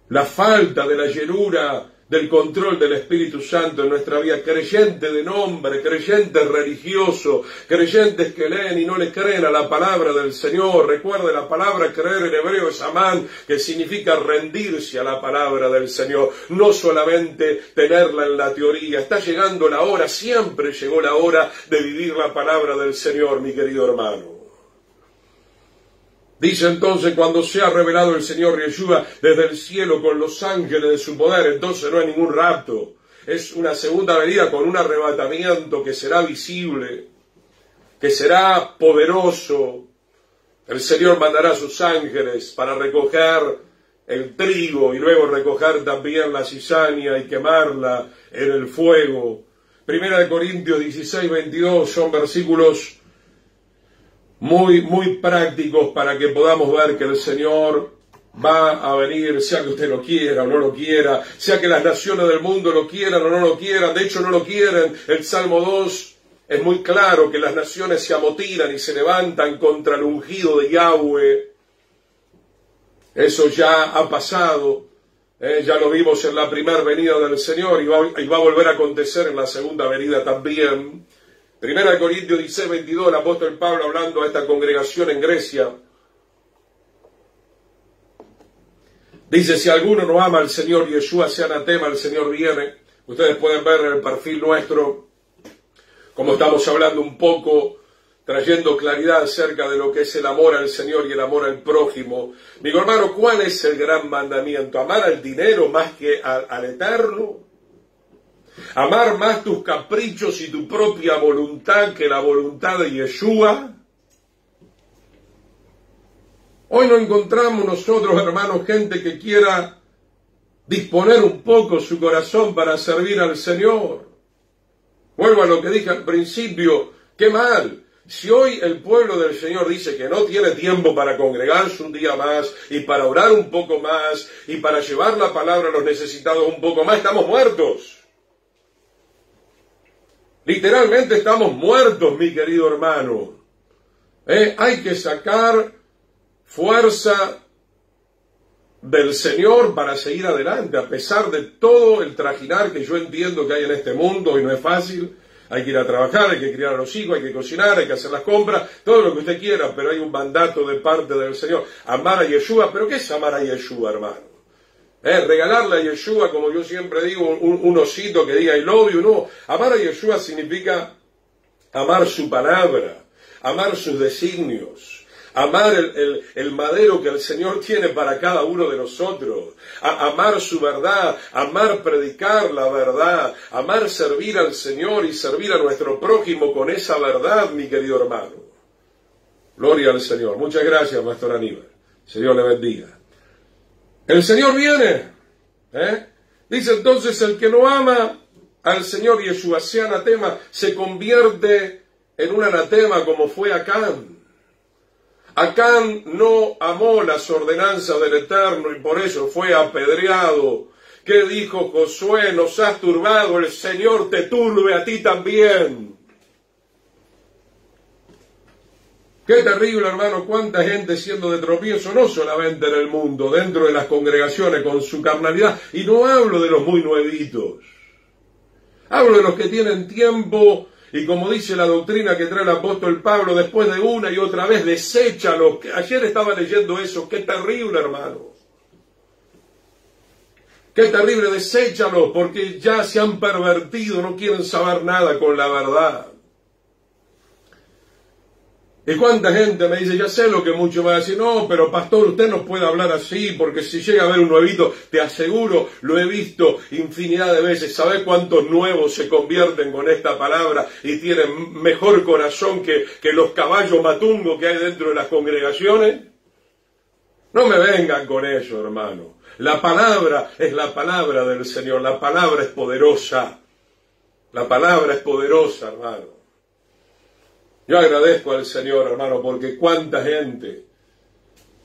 la falta de la llenura del control del Espíritu Santo en nuestra vida? Creyentes de nombre, creyentes religiosos, creyentes que leen y no le creen a la palabra del Señor. Recuerde, la palabra creer en hebreo es amán, que significa rendirse a la palabra del Señor, no solamente tenerla en la teoría. Está llegando la hora, siempre llegó la hora de vivir la palabra del Señor, mi querido hermano. Dice entonces, cuando sea revelado el Señor Yeshua desde el cielo con los ángeles de su poder, entonces no hay ningún rapto. Es una segunda venida con un arrebatamiento que será visible, que será poderoso. El Señor mandará a sus ángeles para recoger el trigo y luego recoger también la cizaña y quemarla en el fuego. 1 Corintios 16:22 son versículos muy prácticos para que podamos ver que el Señor va a venir, sea que usted lo quiera o no lo quiera, sea que las naciones del mundo lo quieran o no lo quieran. De hecho no lo quieren. El Salmo 2 es muy claro que las naciones se amotinan y se levantan contra el ungido de Yahweh. Eso ya ha pasado, ya lo vimos en la primera venida del Señor y va a volver a acontecer en la segunda venida también. 1 Corintios 16:22, el apóstol Pablo hablando a esta congregación en Grecia, dice, si alguno no ama al Señor Yeshua, sea anatema, el Señor viene. Ustedes pueden ver en el perfil nuestro, como estamos hablando un poco, trayendo claridad acerca de lo que es el amor al Señor y el amor al prójimo. Mi hermano, ¿cuál es el gran mandamiento? ¿Amar al dinero más que al Eterno? ¿Amar más tus caprichos y tu propia voluntad que la voluntad de Yeshua? Hoy no encontramos nosotros, hermanos, gente que quiera disponer un poco su corazón para servir al Señor. Vuelvo a lo que dije al principio, qué mal. Si hoy el pueblo del Señor dice que no tiene tiempo para congregarse un día más y para orar un poco más y para llevar la palabra a los necesitados un poco más, estamos muertos. Literalmente estamos muertos, mi querido hermano. Hay que sacar fuerza del Señor para seguir adelante, a pesar de todo el trajinar que yo entiendo que hay en este mundo y no es fácil. Hay que ir a trabajar, hay que criar a los hijos, hay que cocinar, hay que hacer las compras, todo lo que usted quiera, pero hay un mandato de parte del Señor. Amar a Yeshua, ¿pero qué es amar a Yeshua, hermano? Regalarle a Yeshua, como yo siempre digo, un osito que diga I love you, no. Amar a Yeshua significa amar su palabra, amar sus designios, amar el madero que el Señor tiene para cada uno de nosotros, amar su verdad, amar predicar la verdad, amar servir al Señor y servir a nuestro prójimo con esa verdad, mi querido hermano. Gloria al Señor. Muchas gracias, Pastor Aníbal. Señor le bendiga. El Señor viene. Dice entonces, el que no ama al Señor Yeshua, sea anatema, se convierte en un anatema como fue Acán. Acán no amó las ordenanzas del Eterno y por eso fue apedreado. ¿Qué dijo Josué? Nos has turbado, el Señor te turbe a ti también. Qué terrible, hermano, cuánta gente siendo de tropiezo, no solamente en el mundo, dentro de las congregaciones con su carnalidad. Y no hablo de los muy nuevitos. Hablo de los que tienen tiempo y como dice la doctrina que trae el apóstol Pablo, después de una y otra vez, deséchalo. Ayer estaba leyendo eso, qué terrible, hermano. Qué terrible, deséchalo, porque ya se han pervertido, no quieren saber nada con la verdad. Y cuánta gente me dice, ya sé lo que muchos van a decir, no, pero pastor, usted no puede hablar así, porque si llega a ver un nuevito, te aseguro, lo he visto infinidad de veces, ¿sabe cuántos nuevos se convierten con esta palabra y tienen mejor corazón que los caballos matungos que hay dentro de las congregaciones? No me vengan con eso, hermano. La palabra es la palabra del Señor, la palabra es poderosa. La palabra es poderosa, hermano. Yo agradezco al Señor, hermano, porque cuánta gente,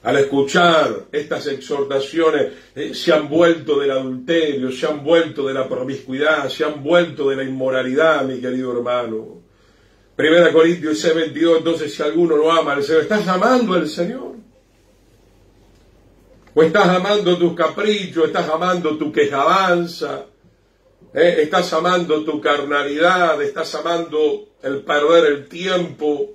al escuchar estas exhortaciones, se han vuelto del adulterio, se han vuelto de la promiscuidad, se han vuelto de la inmoralidad, mi querido hermano. 1 Corintios 6:22, entonces si alguno no ama al Señor, ¿estás amando al Señor? ¿O estás amando tus caprichos, estás amando tu quejabanza? Estás amando tu carnalidad, estás amando el perder el tiempo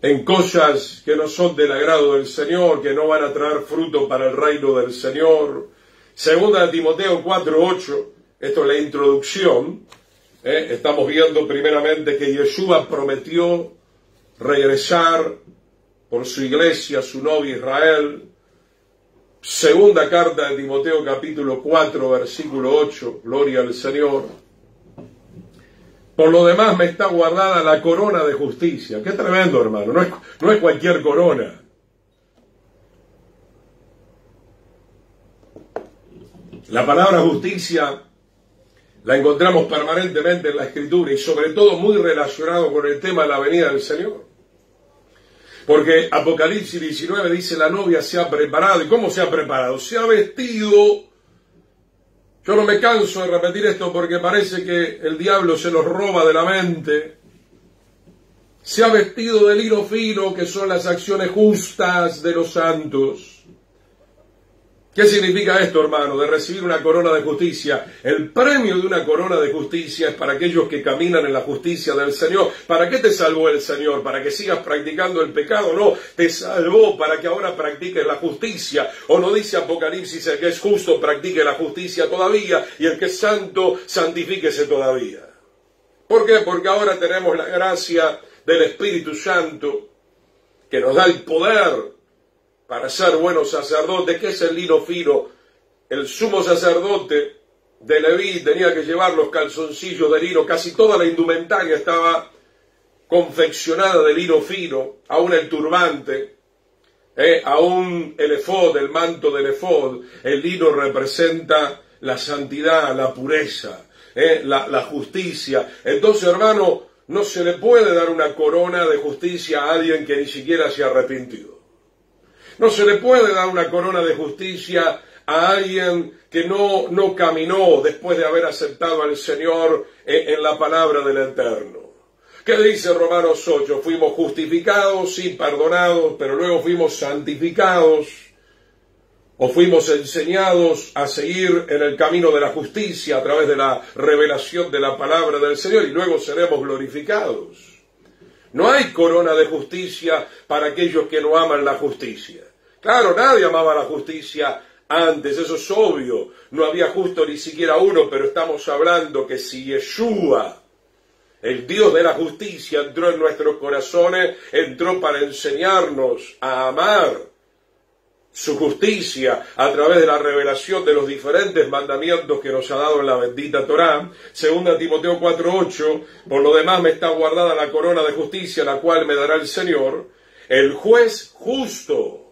en cosas que no son del agrado del Señor, que no van a traer fruto para el reino del Señor. Segunda de Timoteo 4:8, esto es la introducción. Estamos viendo primeramente que Yeshua prometió regresar por su iglesia, su novia Israel. Segunda carta de Timoteo capítulo 4 versículo 8, gloria al Señor. Por lo demás me está guardada la corona de justicia. Qué tremendo, hermano, no es cualquier corona. La palabra justicia la encontramos permanentemente en la Escritura y sobre todo muy relacionado con el tema de la venida del Señor. Porque Apocalipsis 19 dice, la novia se ha preparado. ¿Y cómo se ha preparado? Se ha vestido. Yo no me canso de repetir esto porque parece que el diablo se nos roba de la mente. Se ha vestido de lino fino, que son las acciones justas de los santos. ¿Qué significa esto, hermano? De recibir una corona de justicia. El premio de una corona de justicia es para aquellos que caminan en la justicia del Señor. ¿Para qué te salvó el Señor? ¿Para que sigas practicando el pecado? No, te salvó para que ahora practiques la justicia. ¿O no dice Apocalipsis, el que es justo practique la justicia todavía y el que es santo santifíquese todavía? ¿Por qué? Porque ahora tenemos la gracia del Espíritu Santo que nos da el poder para ser buenos sacerdotes. ¿Qué es el lino fino? El sumo sacerdote de Leví tenía que llevar los calzoncillos de lino, casi toda la indumentaria estaba confeccionada de lino fino, aún el turbante, aún el efod, el manto del efod, el lino representa la santidad, la pureza, la justicia. Entonces, hermano, no se le puede dar una corona de justicia a alguien que ni siquiera se ha arrepentido. No se le puede dar una corona de justicia a alguien que no caminó después de haber aceptado al Señor en la palabra del Eterno. ¿Qué dice Romanos 8? Fuimos justificados, sí, perdonados, pero luego fuimos santificados, o fuimos enseñados a seguir en el camino de la justicia a través de la revelación de la palabra del Señor, y luego seremos glorificados. No hay corona de justicia para aquellos que no aman la justicia. Claro, nadie amaba la justicia antes, eso es obvio. No había justo ni siquiera uno, pero estamos hablando que si Yeshua, el Dios de la justicia, entró en nuestros corazones, entró para enseñarnos a amar su justicia a través de la revelación de los diferentes mandamientos que nos ha dado en la bendita Torá. 2 Timoteo 4:8, por lo demás me está guardada la corona de justicia, la cual me dará el Señor, el juez justo.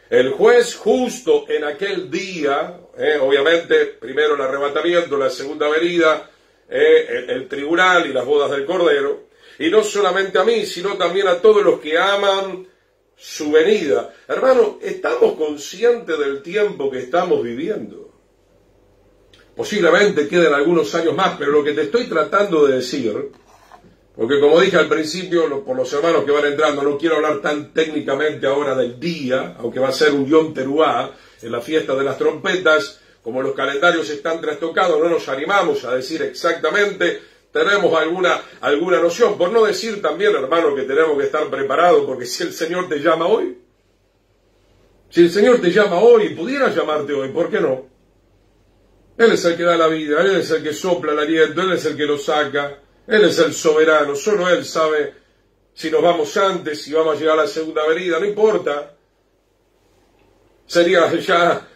El juez justo en aquel día, obviamente, primero el arrebatamiento, la segunda venida, el tribunal y las bodas del Cordero, y no solamente a mí, sino también a todos los que aman su venida. Hermano, ¿estamos conscientes del tiempo que estamos viviendo? Posiblemente queden algunos años más, pero lo que te estoy tratando de decir, porque como dije al principio, por los hermanos que van entrando, no quiero hablar tan técnicamente ahora del día, aunque va a ser un Yom Teruah, en la fiesta de las trompetas, como los calendarios están trastocados, no nos animamos a decir exactamente. Tenemos alguna noción, por no decir también, hermano, que tenemos que estar preparados, porque si el Señor te llama hoy, y pudiera llamarte hoy, ¿por qué no? Él es el que da la vida, Él es el que sopla el aliento, Él es el que lo saca, Él es el soberano, solo Él sabe si nos vamos antes, si vamos a llegar a la segunda venida, no importa. Sería ya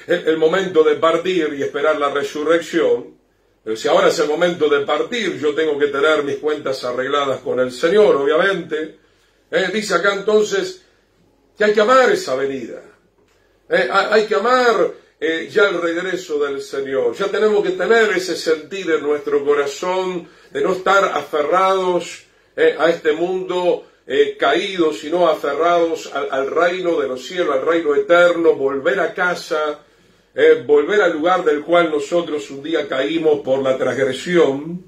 el momento de partir y esperar la resurrección. Pero si ahora es el momento de partir, yo tengo que tener mis cuentas arregladas con el Señor, obviamente. Dice acá entonces que hay que amar esa venida. Hay que amar ya el regreso del Señor. Ya tenemos que tener ese sentir en nuestro corazón de no estar aferrados a este mundo caído, sino aferrados al reino de los cielos, al reino eterno, volver a casa, volver al lugar del cual nosotros un día caímos por la transgresión.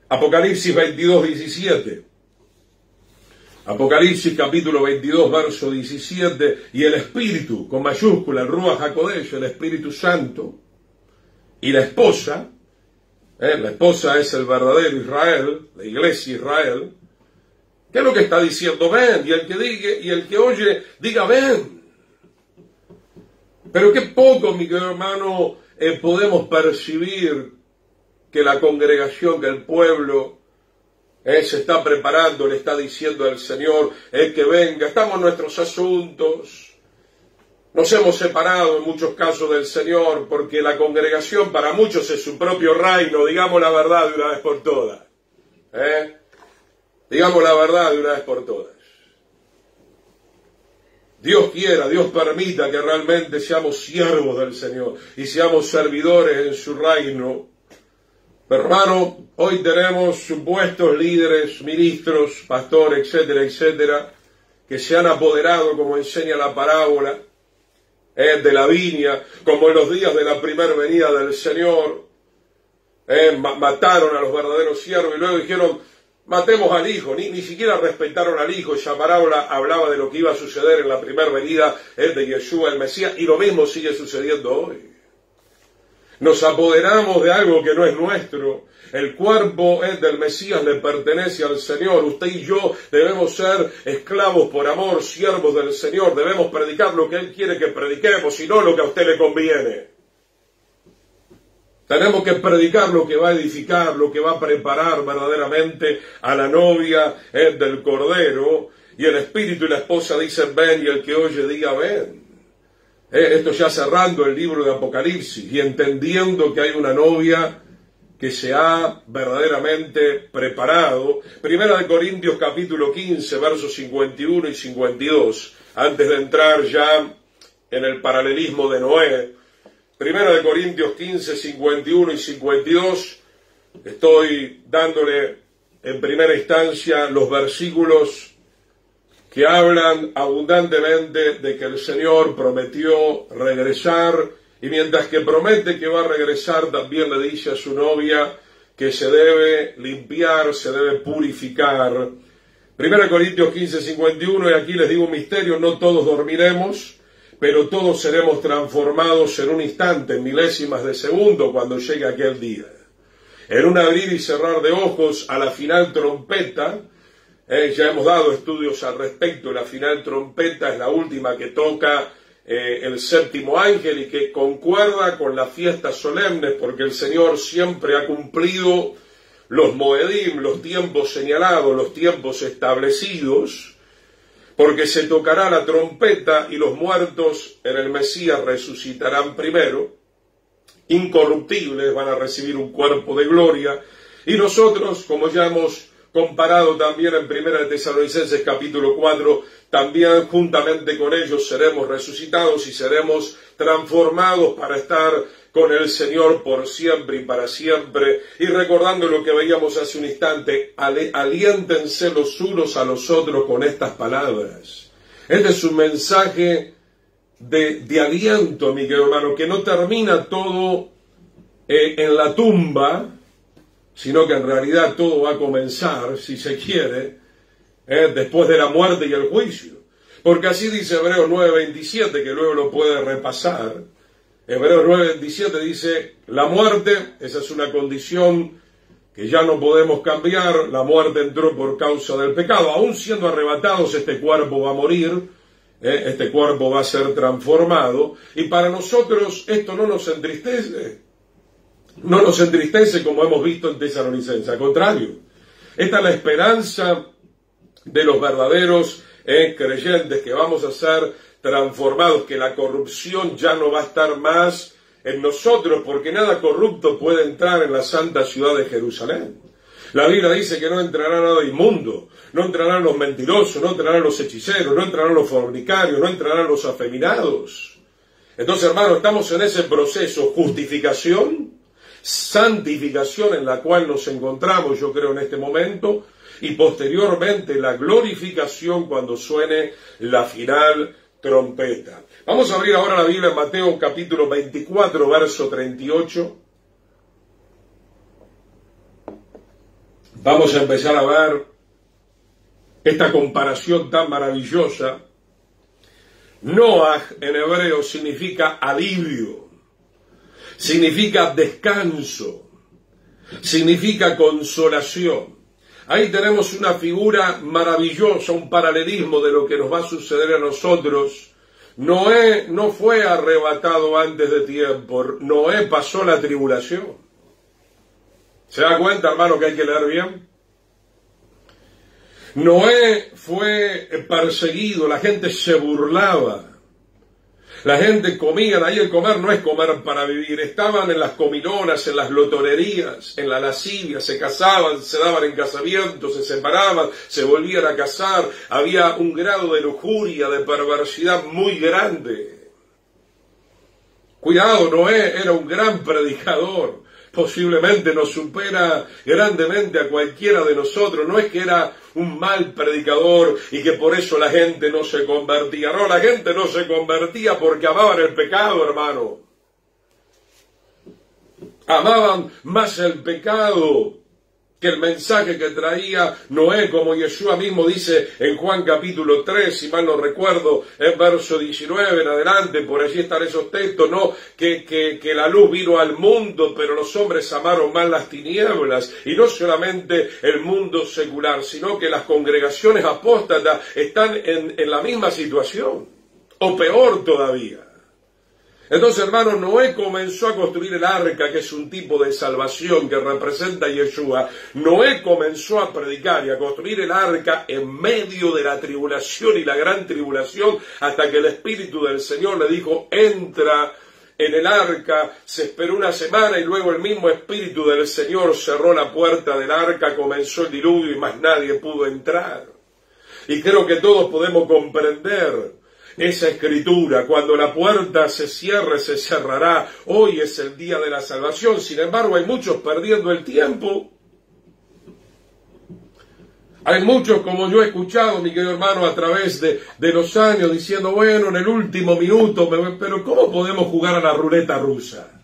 Apocalipsis 22:17. Apocalipsis capítulo 22, verso 17. Y el Espíritu, con mayúscula, el Ruach HaKodesh, el Espíritu Santo, y la esposa es el verdadero Israel, la iglesia Israel. ¿Qué es lo que está diciendo? Ven. Y el que oye, diga ven. Pero qué poco, mi querido hermano, podemos percibir que la congregación, que el pueblo se está preparando, le está diciendo al Señor que venga. Estamos en nuestros asuntos, nos hemos separado en muchos casos del Señor, porque la congregación para muchos es su propio reino, digamos la verdad de una vez por todas. Digamos la verdad de una vez por todas. Dios quiera, Dios permita que realmente seamos siervos del Señor y seamos servidores en su reino. Pero hermano, hoy tenemos supuestos líderes, ministros, pastores, etcétera, etcétera, que se han apoderado, como enseña la parábola, de la viña, como en los días de la primera venida del Señor. Mataron a los verdaderos siervos y luego dijeron, matemos al hijo. Ni siquiera respetaron al hijo. Esa parábola hablaba de lo que iba a suceder en la primera venida de Yeshua el Mesías, y lo mismo sigue sucediendo hoy. Nos apoderamos de algo que no es nuestro. El cuerpo del Mesías le pertenece al Señor. Usted y yo debemos ser esclavos por amor, siervos del Señor. Debemos predicar lo que Él quiere que prediquemos y no lo que a usted le conviene. Tenemos que predicar lo que va a edificar, lo que va a preparar verdaderamente a la novia del Cordero. Y el Espíritu y la esposa dicen ven, y el que oye diga ven. Esto ya cerrando el libro de Apocalipsis y entendiendo que hay una novia que se ha verdaderamente preparado. Primera de Corintios capítulo 15, versos 51 y 52, antes de entrar ya en el paralelismo de Noé. Primera de Corintios 15, 51 y 52, estoy dándole en primera instancia los versículos que hablan abundantemente de que el Señor prometió regresar, y mientras que promete que va a regresar, también le dice a su novia que se debe limpiar, se debe purificar. 1 Corintios 15, 51, y aquí les digo un misterio, no todos dormiremos, pero todos seremos transformados en un instante, en milésimas de segundo, cuando llegue aquel día. En un abrir y cerrar de ojos, a la final trompeta, ya hemos dado estudios al respecto. La final trompeta es la última que toca el séptimo ángel y que concuerda con las fiestas solemnes, porque el Señor siempre ha cumplido los moedim, los tiempos señalados, los tiempos establecidos. porque se tocará la trompeta y los muertos en el Mesías resucitarán primero, incorruptibles, van a recibir un cuerpo de gloria, y nosotros, como ya hemos comparado también en 1 Tesalonicenses capítulo 4, también juntamente con ellos seremos resucitados y seremos transformados para estar con el Señor por siempre y para siempre. Y recordando lo que veíamos hace un instante, aliéntense los unos a los otros con estas palabras. Este es un mensaje de aliento, mi querido hermano, que no termina todo en la tumba, sino que en realidad todo va a comenzar, si se quiere, después de la muerte y el juicio. Porque así dice Hebreos 9:27, que luego lo puede repasar. Hebreos 9:27 dice, la muerte, esa es una condición que ya no podemos cambiar, la muerte entró por causa del pecado. Aún siendo arrebatados, este cuerpo va a morir, este cuerpo va a ser transformado, y para nosotros esto no nos entristece. No nos entristece como hemos visto en Tesalonicenses, al contrario. Esta es la esperanza de los verdaderos creyentes, que vamos a ser transformados, que la corrupción ya no va a estar más en nosotros, porque nada corrupto puede entrar en la santa ciudad de Jerusalén. La Biblia dice que no entrará nada inmundo, no entrarán los mentirosos, no entrarán los hechiceros, no entrarán los fornicarios, no entrarán los afeminados. Entonces, hermanos, estamos en ese proceso, justificación, santificación en la cual nos encontramos, yo creo, en este momento, y posteriormente la glorificación cuando suene la final trompeta. Vamos a abrir ahora la Biblia en Mateo capítulo 24, verso 38. Vamos a empezar a ver esta comparación tan maravillosa. Noah en hebreo significa alivio, significa descanso, significa consolación. Ahí tenemos una figura maravillosa, un paralelismo de lo que nos va a suceder a nosotros. Noé no fue arrebatado antes de tiempo, Noé pasó la tribulación. ¿Se da cuenta, hermano, que hay que leer bien? Noé fue perseguido, la gente se burlaba. La gente comía, ahí el comer no es comer para vivir, estaban en las comilonas, en las lotonerías, en la lascivia, se casaban, se daban en casamiento, se separaban, se volvían a casar, había un grado de lujuria, de perversidad muy grande. Cuidado, Noé era un gran predicador, posiblemente nos supera grandemente a cualquiera de nosotros. No es que era un mal predicador y que por eso la gente no se convertía. No, la gente no se convertía porque amaban el pecado, hermano. Amaban más el pecado que el mensaje que traía Noé, como Yeshua mismo dice en Juan capítulo 3, si mal no recuerdo, en verso 19 en adelante, por allí están esos textos, no, que la luz vino al mundo, pero los hombres amaron más las tinieblas, y no solamente el mundo secular, sino que las congregaciones apóstatas están en la misma situación, o peor todavía. Entonces, hermanos, Noé comenzó a construir el arca, que es un tipo de salvación que representa a Yeshua. Noé comenzó a predicar y a construir el arca en medio de la tribulación y la gran tribulación, hasta que el Espíritu del Señor le dijo, entra en el arca. Se esperó una semana y luego el mismo Espíritu del Señor cerró la puerta del arca, comenzó el diluvio y más nadie pudo entrar. Y creo que todos podemos comprender esa escritura, cuando la puerta se cierre, se cerrará. Hoy es el día de la salvación. Sin embargo, hay muchos perdiendo el tiempo. Hay muchos, como yo he escuchado, mi querido hermano, a través de los años, diciendo, bueno, en el último minuto, pero ¿cómo podemos jugar a la ruleta rusa?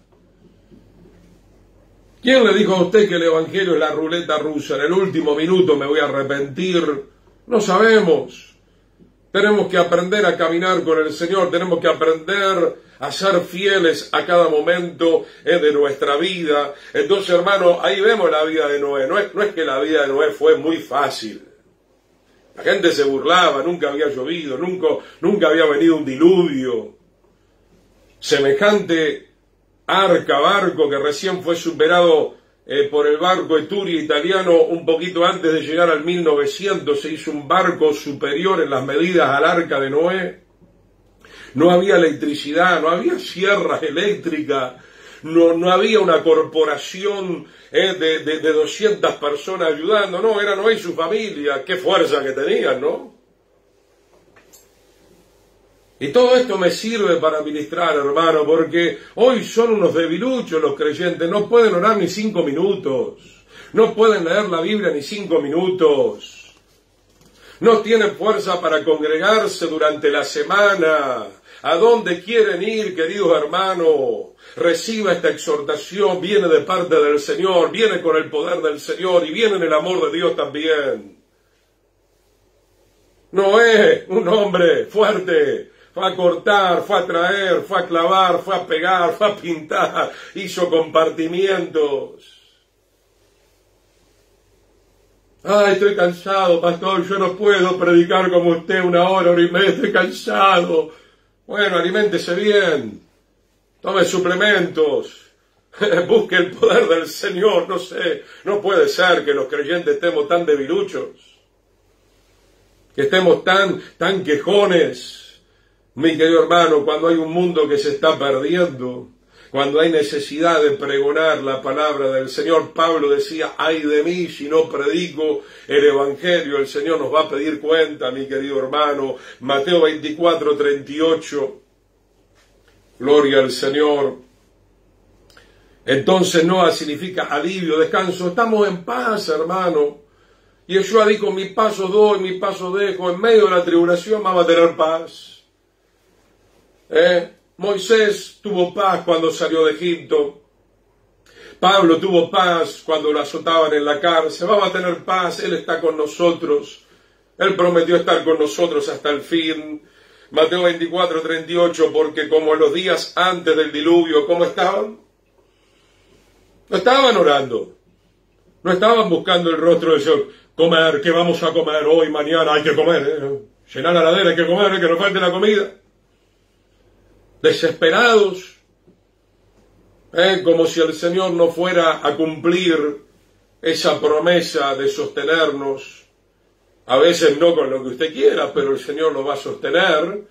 ¿Quién le dijo a usted que el Evangelio es la ruleta rusa? En el último minuto me voy a arrepentir. No sabemos. Tenemos que aprender a caminar con el Señor, tenemos que aprender a ser fieles a cada momento de nuestra vida. Entonces, hermano, ahí vemos la vida de Noé. No es que la vida de Noé fue muy fácil. La gente se burlaba, nunca había llovido, nunca había venido un diluvio. Semejante arca, barco que recién fue superado por el barco Etruria italiano un poquito antes de llegar al 1900. Se hizo un barco superior en las medidas al Arca de Noé. No había electricidad, no había sierras eléctricas, no había una corporación de 200 personas ayudando, no, era Noé y su familia. Qué fuerza que tenían, ¿no? Y todo esto me sirve para ministrar, hermano, porque hoy son unos debiluchos los creyentes, no pueden orar ni 5 minutos, no pueden leer la Biblia ni 5 minutos, no tienen fuerza para congregarse durante la semana. ¿A dónde quieren ir, queridos hermanos? Reciba esta exhortación, viene de parte del Señor, viene con el poder del Señor y viene en el amor de Dios también. Noé, un hombre fuerte, fue a cortar, fue a traer, fue a clavar, fue a pegar, fue a pintar, hizo compartimientos. Ay, estoy cansado, pastor, yo no puedo predicar como usted 1 hora, 1 hora y media, estoy cansado. Bueno, aliméntese bien, tome suplementos, busque el poder del Señor, no sé, no puede ser que los creyentes estemos tan debiluchos, que estemos tan quejones, mi querido hermano, cuando hay un mundo que se está perdiendo, cuando hay necesidad de pregonar la palabra del Señor. Pablo decía, ay de mí si no predico el Evangelio. El Señor nos va a pedir cuenta, mi querido hermano. Mateo 24, 38. Gloria al Señor. Entonces Noa significa alivio, descanso. Estamos en paz, hermano. Y Yeshua dijo, mi paso doy, mi paso dejo. En medio de la tribulación vamos a tener paz. Moisés tuvo paz cuando salió de Egipto. Pablo tuvo paz cuando lo azotaban en la cárcel. Vamos a tener paz, Él está con nosotros. Él prometió estar con nosotros hasta el fin. Mateo 24, 38, porque como en los días antes del diluvio, ¿cómo estaban? No estaban orando. No estaban buscando el rostro del Señor. Comer, ¿qué vamos a comer hoy, mañana? Hay que comer, llenar la heladera, hay que comer, que nos falte la comida. Desesperados, como si el Señor no fuera a cumplir esa promesa de sostenernos, a veces no con lo que usted quiera, pero el Señor lo va a sostener,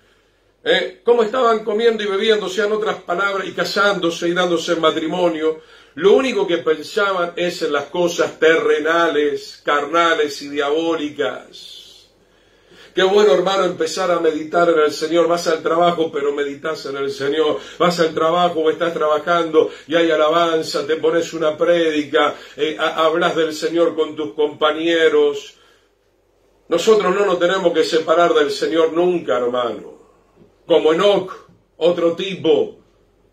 como estaban comiendo y bebiendo, en otras palabras, y casándose y dándose en matrimonio. Lo único que pensaban es en las cosas terrenales, carnales y diabólicas. Qué bueno, hermano, empezar a meditar en el Señor. Vas al trabajo, pero meditas en el Señor. Vas al trabajo o estás trabajando y hay alabanza, te pones una prédica, hablas del Señor con tus compañeros. Nosotros no nos tenemos que separar del Señor nunca, hermano. Como Enoc, otro tipo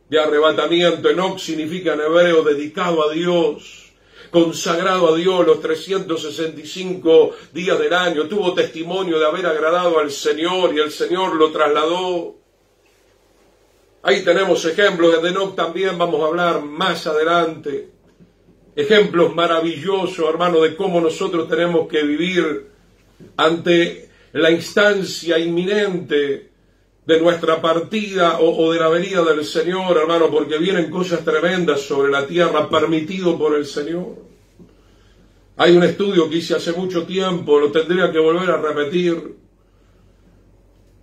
de arrebatamiento. Enoc significa en hebreo dedicado a Dios, consagrado a Dios los 365 días del año. Tuvo testimonio de haber agradado al Señor y el Señor lo trasladó. Ahí tenemos ejemplos de Enoc, también vamos a hablar más adelante. Ejemplos maravillosos, hermano, de cómo nosotros tenemos que vivir ante la instancia inminente de nuestra partida o de la venida del Señor, hermano, porque vienen cosas tremendas sobre la tierra, permitido por el Señor. Hay un estudio que hice hace mucho tiempo, lo tendría que volver a repetir.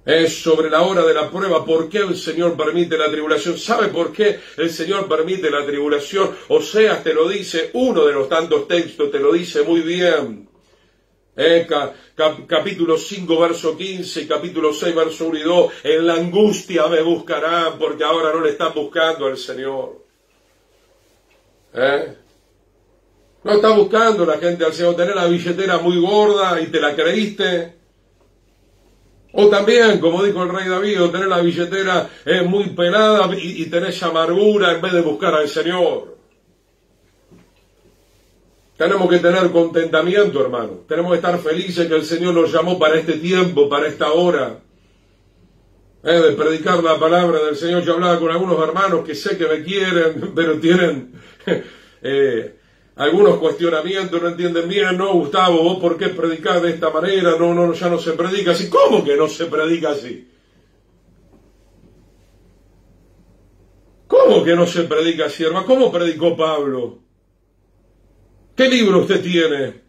Es sobre la hora de la prueba, ¿por qué el Señor permite la tribulación? ¿Sabe por qué el Señor permite la tribulación? Oseas te lo dice, uno de los tantos textos te lo dice muy bien. Capítulo 5, verso 15, y capítulo 6, verso 1 y 2, en la angustia me buscarán, porque ahora no le están buscando al Señor. No está buscando la gente al Señor. Tener la billetera muy gorda y te la creíste. O también, como dijo el rey David, tener la billetera muy pelada y tenés amargura en vez de buscar al Señor. Tenemos que tener contentamiento, hermano. Tenemos que estar felices que el Señor nos llamó para este tiempo, para esta hora. De predicar la palabra del Señor. Yo hablaba con algunos hermanos que sé que me quieren, pero tienen algunos cuestionamientos, no entienden bien. No, Gustavo, ¿vos por qué predicás de esta manera? No, ya no se predica así. ¿Cómo que no se predica así? ¿Cómo que no se predica así, hermano? ¿Cómo predicó Pablo? ¿Qué libro usted tiene?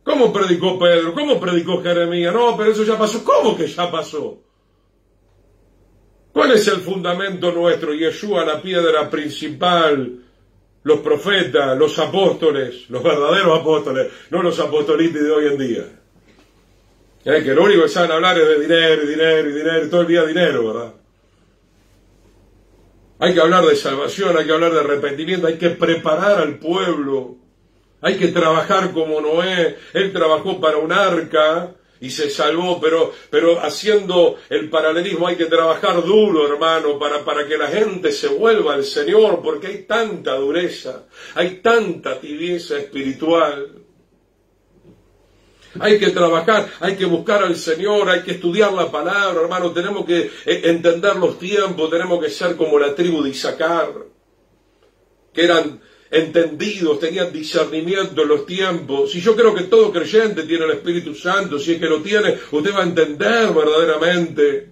¿Cómo predicó Pedro? ¿Cómo predicó Jeremías? No, pero eso ya pasó. ¿Cómo que ya pasó? ¿Cuál es el fundamento nuestro? Yeshua, la piedra principal, los profetas, los apóstoles, los verdaderos apóstoles, no los apostolitos de hoy en día. Que lo único que saben hablar es de dinero y dinero y dinero, y todo el día dinero, ¿verdad? Hay que hablar de salvación, hay que hablar de arrepentimiento, hay que preparar al pueblo, hay que trabajar como Noé. Él trabajó para un arca y se salvó, pero haciendo el paralelismo hay que trabajar duro, hermano, para que la gente se vuelva al Señor, porque hay tanta dureza, hay tanta tibieza espiritual. Hay que trabajar, hay que buscar al Señor, hay que estudiar la palabra, hermano. Tenemos que entender los tiempos, tenemos que ser como la tribu de Isaacar, que eran entendidos, tenían discernimiento en los tiempos. Si yo creo que todo creyente tiene el Espíritu Santo, si es que lo tiene, usted va a entender verdaderamente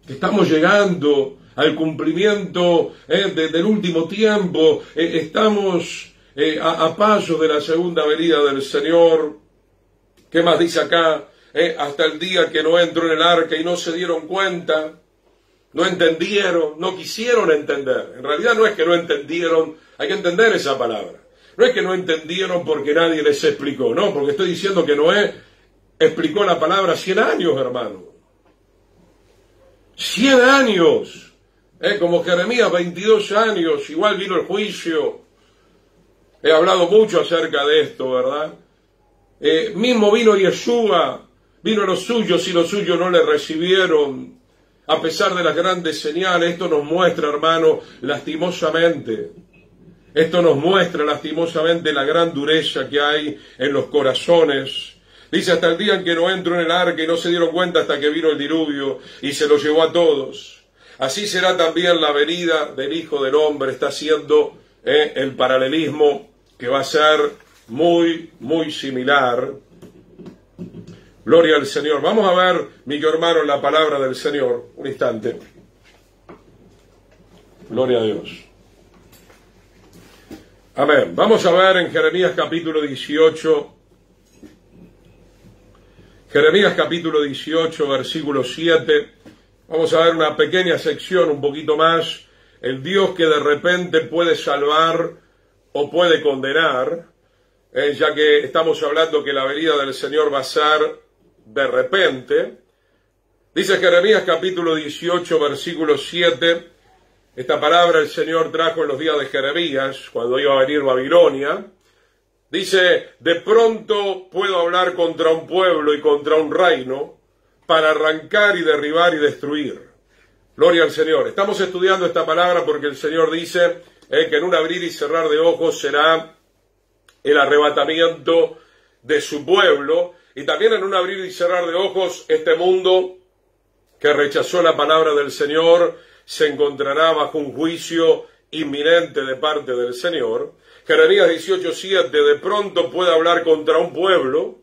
que estamos llegando al cumplimiento del último tiempo. Estamos a pasos de la segunda venida del Señor. ¿Qué más dice acá? Hasta el día que no entró en el arca y no se dieron cuenta, no entendieron, no quisieron entender. En realidad no es que no entendieron, hay que entender esa palabra. No es que no entendieron porque nadie les explicó, no, porque estoy diciendo que Noé explicó la palabra 100 años, hermano. 100 años. Como Jeremías, 22 años, igual vino el juicio. He hablado mucho acerca de esto, ¿verdad? Mismo vino Yeshua, vino los suyos y los suyos no le recibieron, a pesar de las grandes señales. Esto nos muestra, hermano, lastimosamente, la gran dureza que hay en los corazones. Dice, hasta el día en que no entró en el arca y no se dieron cuenta hasta que vino el diluvio y se lo llevó a todos. Así será también la venida del Hijo del Hombre. Está haciendo el paralelismo que va a ser muy, muy similar. Gloria al Señor. Vamos a ver, mi hermano, la palabra del Señor. Un instante. Gloria a Dios. Amén. Vamos a ver en Jeremías capítulo 18. Jeremías capítulo 18, versículo 7. Vamos a ver una pequeña sección, un poquito más. El Dios que de repente puede salvar o puede condenar. Ya que estamos hablando que la venida del Señor va a ser de repente. Dice Jeremías capítulo 18, versículo 7, esta palabra el Señor trajo en los días de Jeremías, cuando iba a venir Babilonia. Dice, de pronto puedo hablar contra un pueblo y contra un reino, para arrancar y derribar y destruir. Gloria al Señor. Estamos estudiando esta palabra porque el Señor dice que en un abrir y cerrar de ojos será el arrebatamiento de su pueblo, y también en un abrir y cerrar de ojos este mundo que rechazó la palabra del Señor se encontrará bajo un juicio inminente de parte del Señor. Jeremías 18:7, de pronto puede hablar contra un pueblo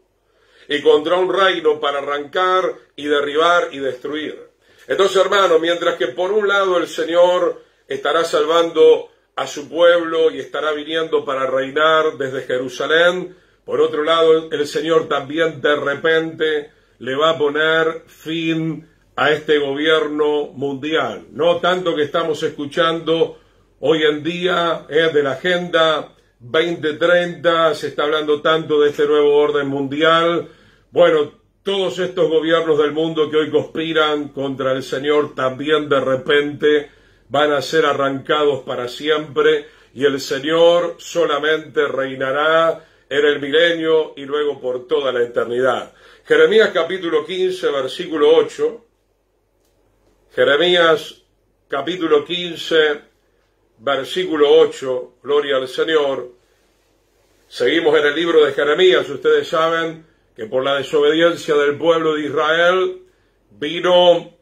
y contra un reino para arrancar y derribar y destruir. Entonces, hermanos, mientras que por un lado el Señor estará salvando a su pueblo y estará viniendo para reinar desde Jerusalén, por otro lado el Señor también de repente le va a poner fin a este gobierno mundial. No tanto que estamos escuchando hoy en día de la Agenda 2030, se está hablando tanto de este nuevo orden mundial. Bueno, todos estos gobiernos del mundo que hoy conspiran contra el Señor también de repente van a ser arrancados para siempre, y el Señor solamente reinará en el milenio y luego por toda la eternidad. Jeremías capítulo 15, versículo 8. Jeremías capítulo 15, versículo 8. Gloria al Señor. Seguimos en el libro de Jeremías. Ustedes saben que por la desobediencia del pueblo de Israel vino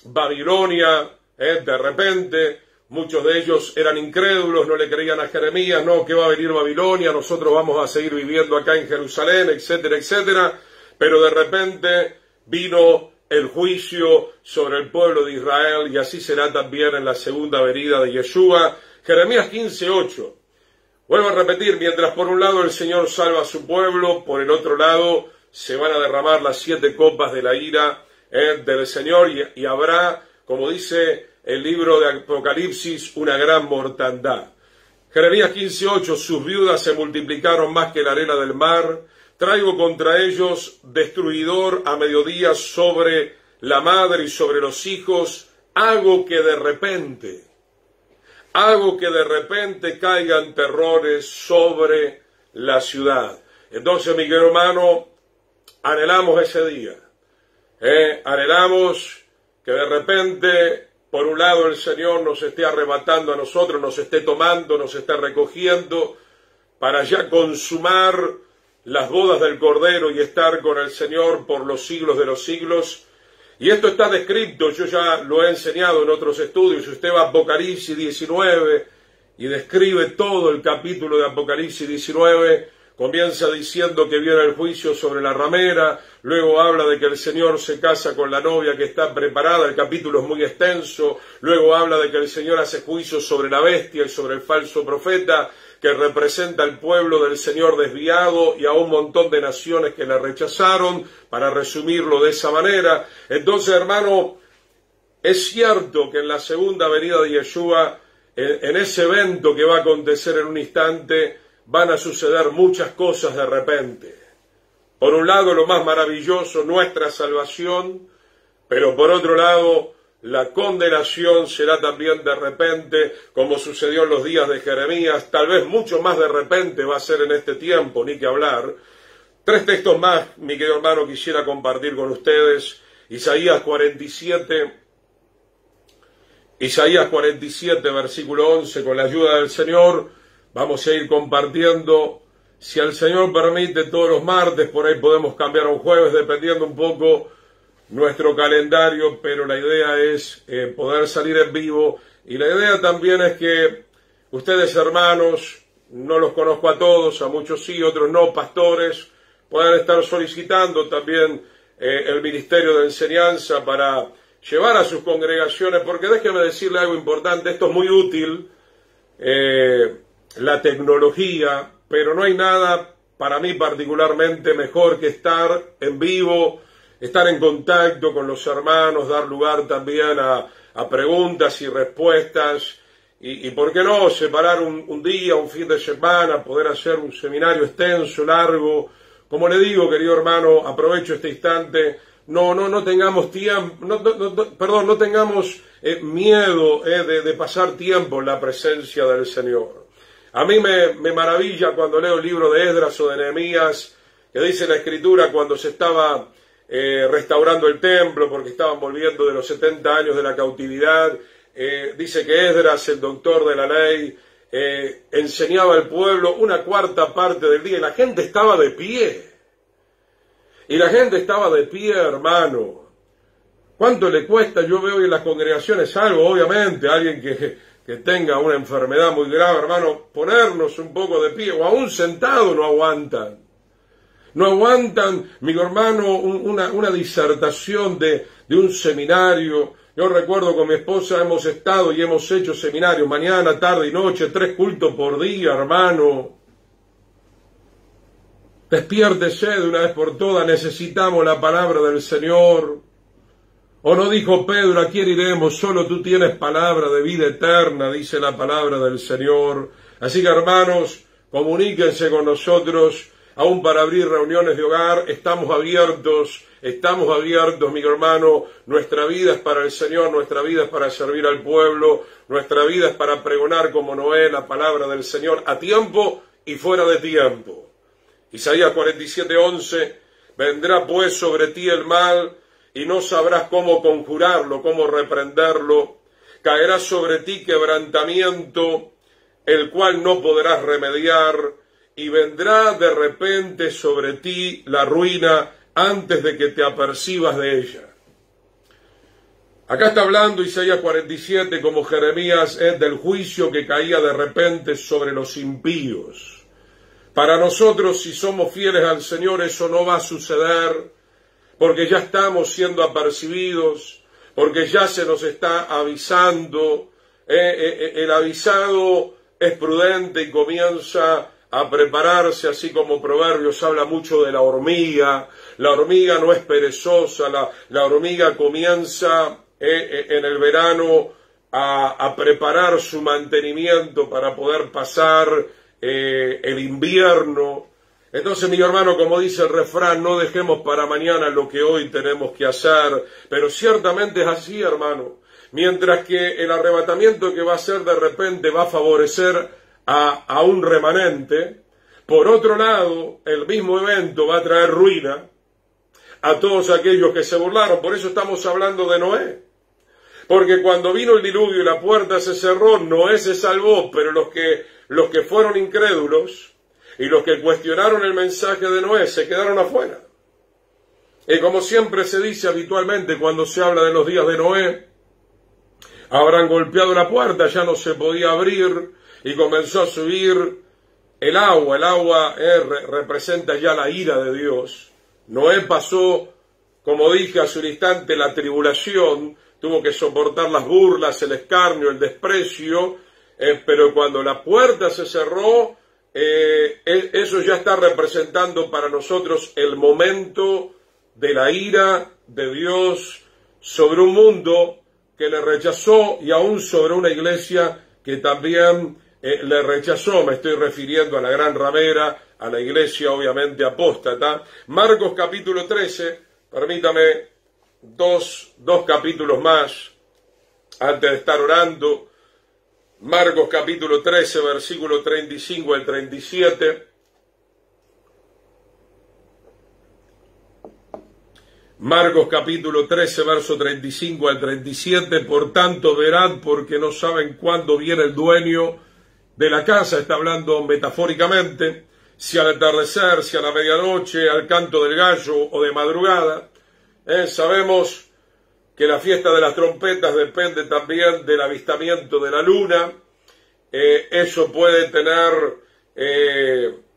Babilonia. De repente, muchos de ellos eran incrédulos, no le creían a Jeremías, no, que va a venir Babilonia, nosotros vamos a seguir viviendo acá en Jerusalén, etcétera, etcétera. Pero de repente vino el juicio sobre el pueblo de Israel, y así será también en la segunda venida de Yeshua. Jeremías 15:8. Vuelvo a repetir, mientras por un lado el Señor salva a su pueblo, por el otro lado se van a derramar las 7 copas de la ira del Señor y habrá, como dice el libro de Apocalipsis, una gran mortandad. Jeremías 15:8, sus viudas se multiplicaron más que la arena del mar, traigo contra ellos destruidor a mediodía sobre la madre y sobre los hijos, hago que de repente caigan terrores sobre la ciudad. Entonces, mi querido hermano, anhelamos ese día, anhelamos que de repente, por un lado, el Señor nos esté arrebatando a nosotros, nos esté tomando, nos esté recogiendo, para ya consumar las bodas del Cordero y estar con el Señor por los siglos de los siglos. Y esto está descrito, yo ya lo he enseñado en otros estudios. Usted va a Apocalipsis 19 y describe todo el capítulo de Apocalipsis 19, comienza diciendo que viene el juicio sobre la ramera, luego habla de que el Señor se casa con la novia que está preparada, el capítulo es muy extenso, luego habla de que el Señor hace juicio sobre la bestia y sobre el falso profeta, que representa al pueblo del Señor desviado y a un montón de naciones que le rechazaron, para resumirlo de esa manera. Entonces, hermano, es cierto que en la segunda venida de Yeshua, en ese evento que va a acontecer en un instante, van a suceder muchas cosas de repente. Por un lado, lo más maravilloso, nuestra salvación, pero por otro lado, la condenación será también de repente, como sucedió en los días de Jeremías, tal vez mucho más de repente va a ser en este tiempo, ni que hablar. 3 textos más, mi querido hermano, quisiera compartir con ustedes. Isaías 47, versículo 11, con la ayuda del Señor, vamos a ir compartiendo. Si el Señor permite, todos los martes, por ahí podemos cambiar a un jueves, dependiendo un poco nuestro calendario, pero la idea es poder salir en vivo, y la idea también es que ustedes, hermanos, no los conozco a todos, a muchos sí, otros no, pastores, puedan estar solicitando también el ministerio de enseñanza para llevar a sus congregaciones, porque déjeme decirle algo importante, esto es muy útil, la tecnología, pero no hay nada para mí particularmente mejor que estar en vivo, estar en contacto con los hermanos, dar lugar también a preguntas y respuestas, y por qué no, separar un día, un fin de semana, poder hacer un seminario extenso, largo. Como le digo, querido hermano, aprovecho este instante, no tengamos tiempo, no tengamos miedo de pasar tiempo en la presencia del Señor. A mí me maravilla cuando leo el libro de Esdras o de Nehemías, que dice la Escritura cuando se estaba restaurando el templo, porque estaban volviendo de los 70 años de la cautividad. Dice que Esdras, el doctor de la ley, enseñaba al pueblo 1/4 parte del día, y la gente estaba de pie. Y la gente estaba de pie, hermano. ¿Cuánto le cuesta? Yo veo en las congregaciones algo, obviamente, alguien que tenga una enfermedad muy grave, hermano, ponernos un poco de pie, o aún sentado no aguantan. No aguantan, mi hermano, una disertación de un seminario. Yo recuerdo con mi esposa hemos estado y hemos hecho seminarios mañana, tarde y noche, 3 cultos por día, hermano. Despiértese de una vez por todas, necesitamos la palabra del Señor. ¿O no dijo Pedro, a quién iremos? Solo tú tienes palabra de vida eterna, dice la palabra del Señor. Así que, hermanos, comuníquense con nosotros, aún para abrir reuniones de hogar. Estamos abiertos, mi hermano. Nuestra vida es para el Señor, nuestra vida es para servir al pueblo, nuestra vida es para pregonar como Noé la palabra del Señor a tiempo y fuera de tiempo. Isaías 47:11, vendrá pues sobre ti el mal, y no sabrás cómo conjurarlo, cómo reprenderlo. Caerá sobre ti quebrantamiento, el cual no podrás remediar, y vendrá de repente sobre ti la ruina antes de que te apercibas de ella. Acá está hablando Isaías 47, como Jeremías, del juicio que caía de repente sobre los impíos. Para nosotros, si somos fieles al Señor, eso no va a suceder, porque ya estamos siendo apercibidos, porque ya se nos está avisando. El avisado es prudente y comienza a prepararse, así como Proverbios habla mucho de la hormiga. La hormiga no es perezosa, la hormiga comienza en el verano a preparar su mantenimiento para poder pasar el invierno. Entonces, mi hermano, como dice el refrán, no dejemos para mañana lo que hoy tenemos que hacer, pero ciertamente es así, hermano. Mientras que el arrebatamiento que va a ser de repente va a favorecer a un remanente, por otro lado, el mismo evento va a traer ruina a todos aquellos que se burlaron. Por eso estamos hablando de Noé. Porque cuando vino el diluvio y la puerta se cerró, Noé se salvó, pero los que fueron incrédulos y los que cuestionaron el mensaje de Noé se quedaron afuera. Y como siempre se dice habitualmente cuando se habla de los días de Noé, habrán golpeado la puerta, ya no se podía abrir y comenzó a subir el agua. El agua representa ya la ira de Dios. Noé pasó, como dije hace un instante, la tribulación, tuvo que soportar las burlas, el escarnio, el desprecio, pero cuando la puerta se cerró, eso ya está representando para nosotros el momento de la ira de Dios sobre un mundo que le rechazó y aún sobre una iglesia que también le rechazó. Me estoy refiriendo a la gran ramera, a la iglesia obviamente apóstata. Marcos capítulo 13, permítame dos capítulos más antes de estar orando. Marcos capítulo 13, versículo 35 al 37. Marcos capítulo 13, verso 35 al 37. Por tanto, verad, porque no saben cuándo viene el dueño de la casa. Está hablando metafóricamente, si al atardecer, si a la medianoche, al canto del gallo o de madrugada. Sabemos que la fiesta de las trompetas depende también del avistamiento de la luna. Eso puede tener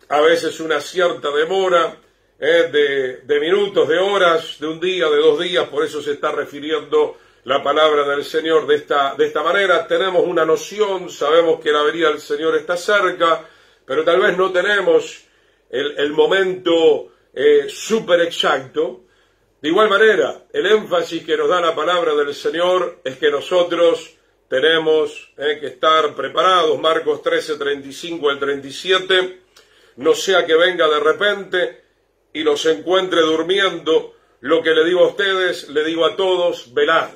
a veces una cierta demora de minutos, de horas, de un día, de 2 días. Por eso se está refiriendo la palabra del Señor de esta manera. Tenemos una noción, sabemos que la venida del Señor está cerca, pero tal vez no tenemos el momento súper exacto. De igual manera, el énfasis que nos da la palabra del Señor es que nosotros tenemos que estar preparados. Marcos 13, 35 al 37, no sea que venga de repente y los encuentre durmiendo. Lo que le digo a ustedes, le digo a todos, velad.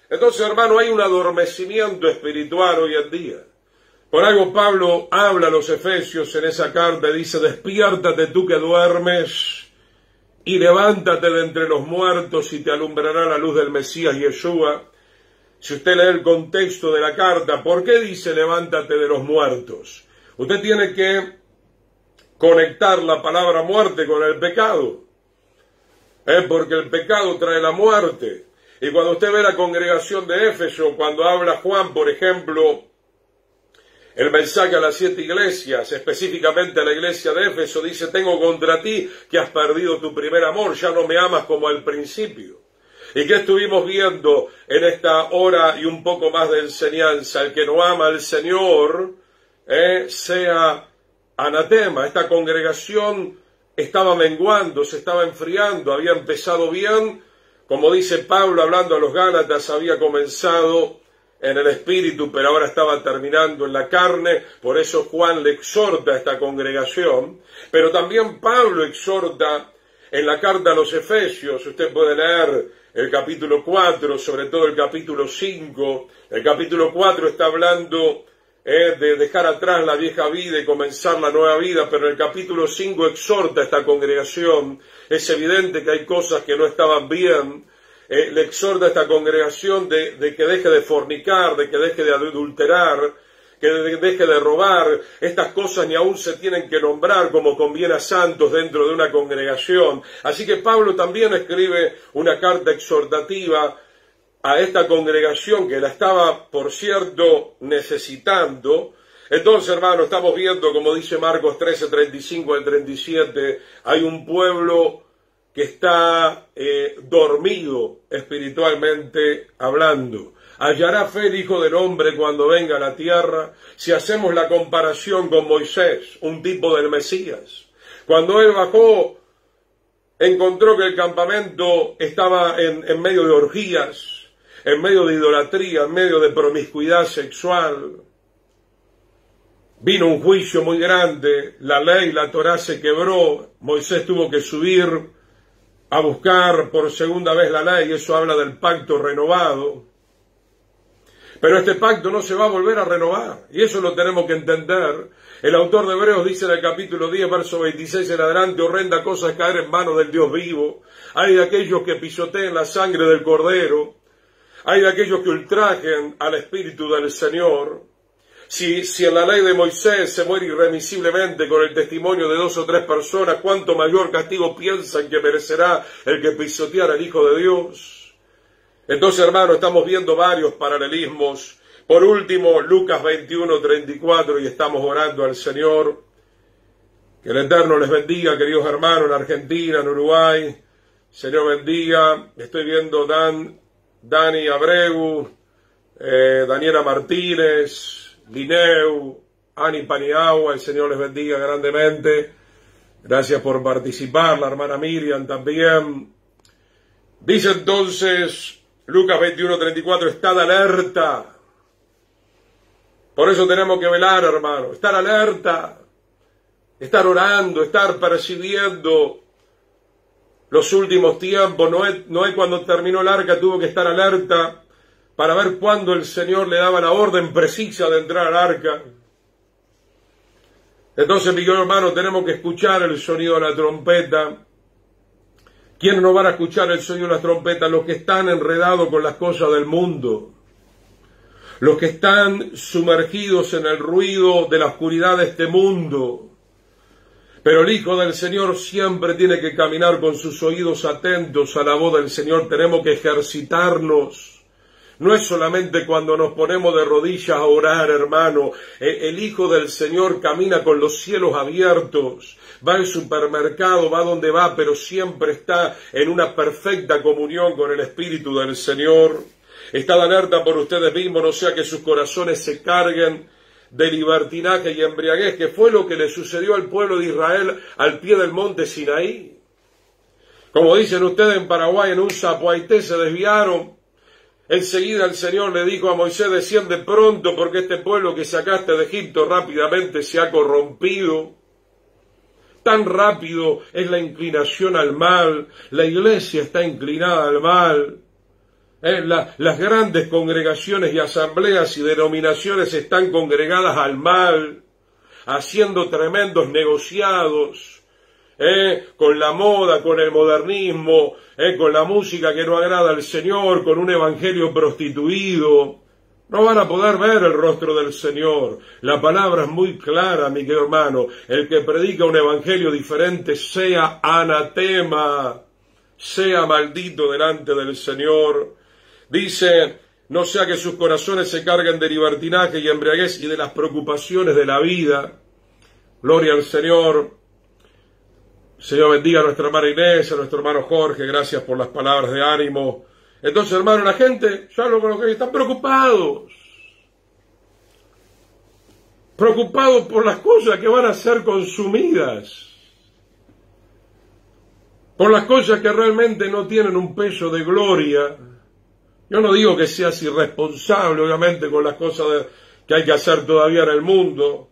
Entonces, hermano, hay un adormecimiento espiritual hoy en día. Por algo Pablo habla a los Efesios en esa carta y dice, despiértate tú que duermes, y levántate de entre los muertos y te alumbrará la luz del Mesías Yeshua. Si usted lee el contexto de la carta, ¿por qué dice levántate de los muertos? Usted tiene que conectar la palabra muerte con el pecado, porque el pecado trae la muerte. Y cuando usted ve la congregación de Éfeso, cuando habla Juan, por ejemplo, el mensaje a las 7 iglesias, específicamente a la iglesia de Éfeso, dice, tengo contra ti que has perdido tu primer amor, ya no me amas como al principio. ¿Y qué estuvimos viendo en esta hora y un poco más de enseñanza? El que no ama al Señor, sea anatema. Esta congregación estaba menguando, se estaba enfriando, había empezado bien, como dice Pablo hablando a los Gálatas, había comenzado en el espíritu, pero ahora estaba terminando en la carne. Por eso Juan le exhorta a esta congregación, pero también Pablo exhorta en la carta a los Efesios. Usted puede leer el capítulo 4, sobre todo el capítulo 5. El capítulo 4 está hablando de dejar atrás la vieja vida y comenzar la nueva vida, pero en el capítulo 5 exhorta a esta congregación. Es evidente que hay cosas que no estaban bien. Le exhorta a esta congregación de que deje de fornicar, de que deje de adulterar, que deje de robar. Estas cosas ni aún se tienen que nombrar como conviene a santos dentro de una congregación. Así que Pablo también escribe una carta exhortativa a esta congregación que la estaba, por cierto, necesitando. Entonces, hermano, estamos viendo, como dice Marcos 13, 35 al 37, hay un pueblo que está dormido espiritualmente hablando. ¿Hallará fe el Hijo del Hombre cuando venga a la tierra? Si hacemos la comparación con Moisés, un tipo del Mesías, cuando él bajó, encontró que el campamento estaba en medio de orgías, en medio de idolatría, en medio de promiscuidad sexual. Vino un juicio muy grande, la ley, la Torá se quebró, Moisés tuvo que subir a buscar por segunda vez la ley, eso habla del pacto renovado. Pero este pacto no se va a volver a renovar, y eso lo tenemos que entender. El autor de Hebreos dice en el capítulo 10, verso 26 en adelante, horrenda cosa es caer en manos del Dios vivo. Hay de aquellos que pisoteen la sangre del Cordero, hay de aquellos que ultrajen al Espíritu del Señor. Si en la ley de Moisés se muere irremisiblemente con el testimonio de 2 o 3 personas, ¿cuánto mayor castigo piensan que merecerá el que pisoteara al Hijo de Dios? Entonces, hermano, estamos viendo varios paralelismos. Por último, Lucas 21:34, y estamos orando al Señor. Que el Eterno les bendiga, queridos hermanos, en Argentina, en Uruguay. Señor bendiga. Estoy viendo Dani Abreu, Daniela Martínez, Lineu, Ani Paniagua. El Señor les bendiga grandemente. Gracias por participar. La hermana Miriam también. Dice entonces Lucas 21:34, estad alerta. Por eso tenemos que velar, hermano, estar alerta, estar orando, estar percibiendo los últimos tiempos. Noé cuando terminó el arca tuvo que estar alerta para ver cuándo el Señor le daba la orden precisa de entrar al arca. Entonces, mi querido hermano, tenemos que escuchar el sonido de la trompeta. ¿Quiénes no van a escuchar el sonido de las trompetas? Los que están enredados con las cosas del mundo, los que están sumergidos en el ruido de la oscuridad de este mundo. Pero el Hijo del Señor siempre tiene que caminar con sus oídos atentos a la voz del Señor. Tenemos que ejercitarnos. No es solamente cuando nos ponemos de rodillas a orar, hermano. El Hijo del Señor camina con los cielos abiertos. Va al supermercado, va donde va, pero siempre está en una perfecta comunión con el Espíritu del Señor. Estad alerta por ustedes mismos, no sea que sus corazones se carguen de libertinaje y embriaguez, que fue lo que le sucedió al pueblo de Israel al pie del monte Sinaí. Como dicen ustedes en Paraguay, en un zapuaité se desviaron. Enseguida el Señor le dijo a Moisés, desciende pronto, porque este pueblo que sacaste de Egipto rápidamente se ha corrompido. Tan rápido es la inclinación al mal, la iglesia está inclinada al mal. Las grandes congregaciones y asambleas y denominaciones están congregadas al mal, haciendo tremendos negociados, con la moda, con el modernismo, con la música que no agrada al Señor, con un evangelio prostituido. No van a poder ver el rostro del Señor. La palabra es muy clara, mi querido hermano. El que predica un evangelio diferente sea anatema, sea maldito delante del Señor. Dice, no sea que sus corazones se carguen de libertinaje y embriaguez y de las preocupaciones de la vida. Gloria al Señor. Señor bendiga a nuestra hermana Inés, a nuestro hermano Jorge, gracias por las palabras de ánimo. Entonces, hermano, la gente, yo hablo con los que están preocupados por las cosas que van a ser consumidas, por las cosas que realmente no tienen un peso de gloria. Yo no digo que seas irresponsable, obviamente, con las cosas que hay que hacer todavía en el mundo,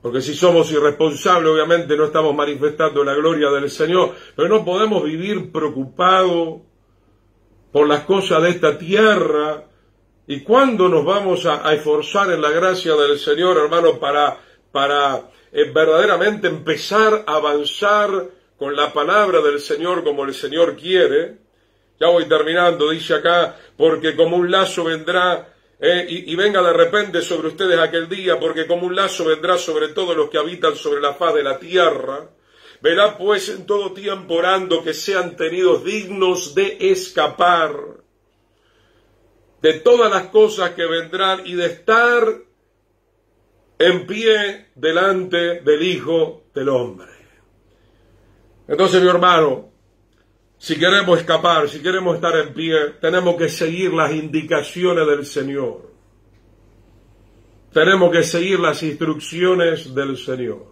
porque si somos irresponsables, obviamente no estamos manifestando la gloria del Señor, pero no podemos vivir preocupados por las cosas de esta tierra. ¿Y cuándo nos vamos a esforzar en la gracia del Señor, hermano, para verdaderamente empezar a avanzar con la palabra del Señor como el Señor quiere? Ya voy terminando, dice acá, porque como un lazo vendrá, y venga de repente sobre ustedes aquel día, porque como un lazo vendrá sobre todos los que habitan sobre la faz de la tierra. Velad pues en todo tiempo orando que sean tenidos dignos de escapar de todas las cosas que vendrán y de estar en pie delante del Hijo del Hombre. Entonces, mi hermano, si queremos escapar, si queremos estar en pie, tenemos que seguir las indicaciones del Señor. Tenemos que seguir las instrucciones del Señor.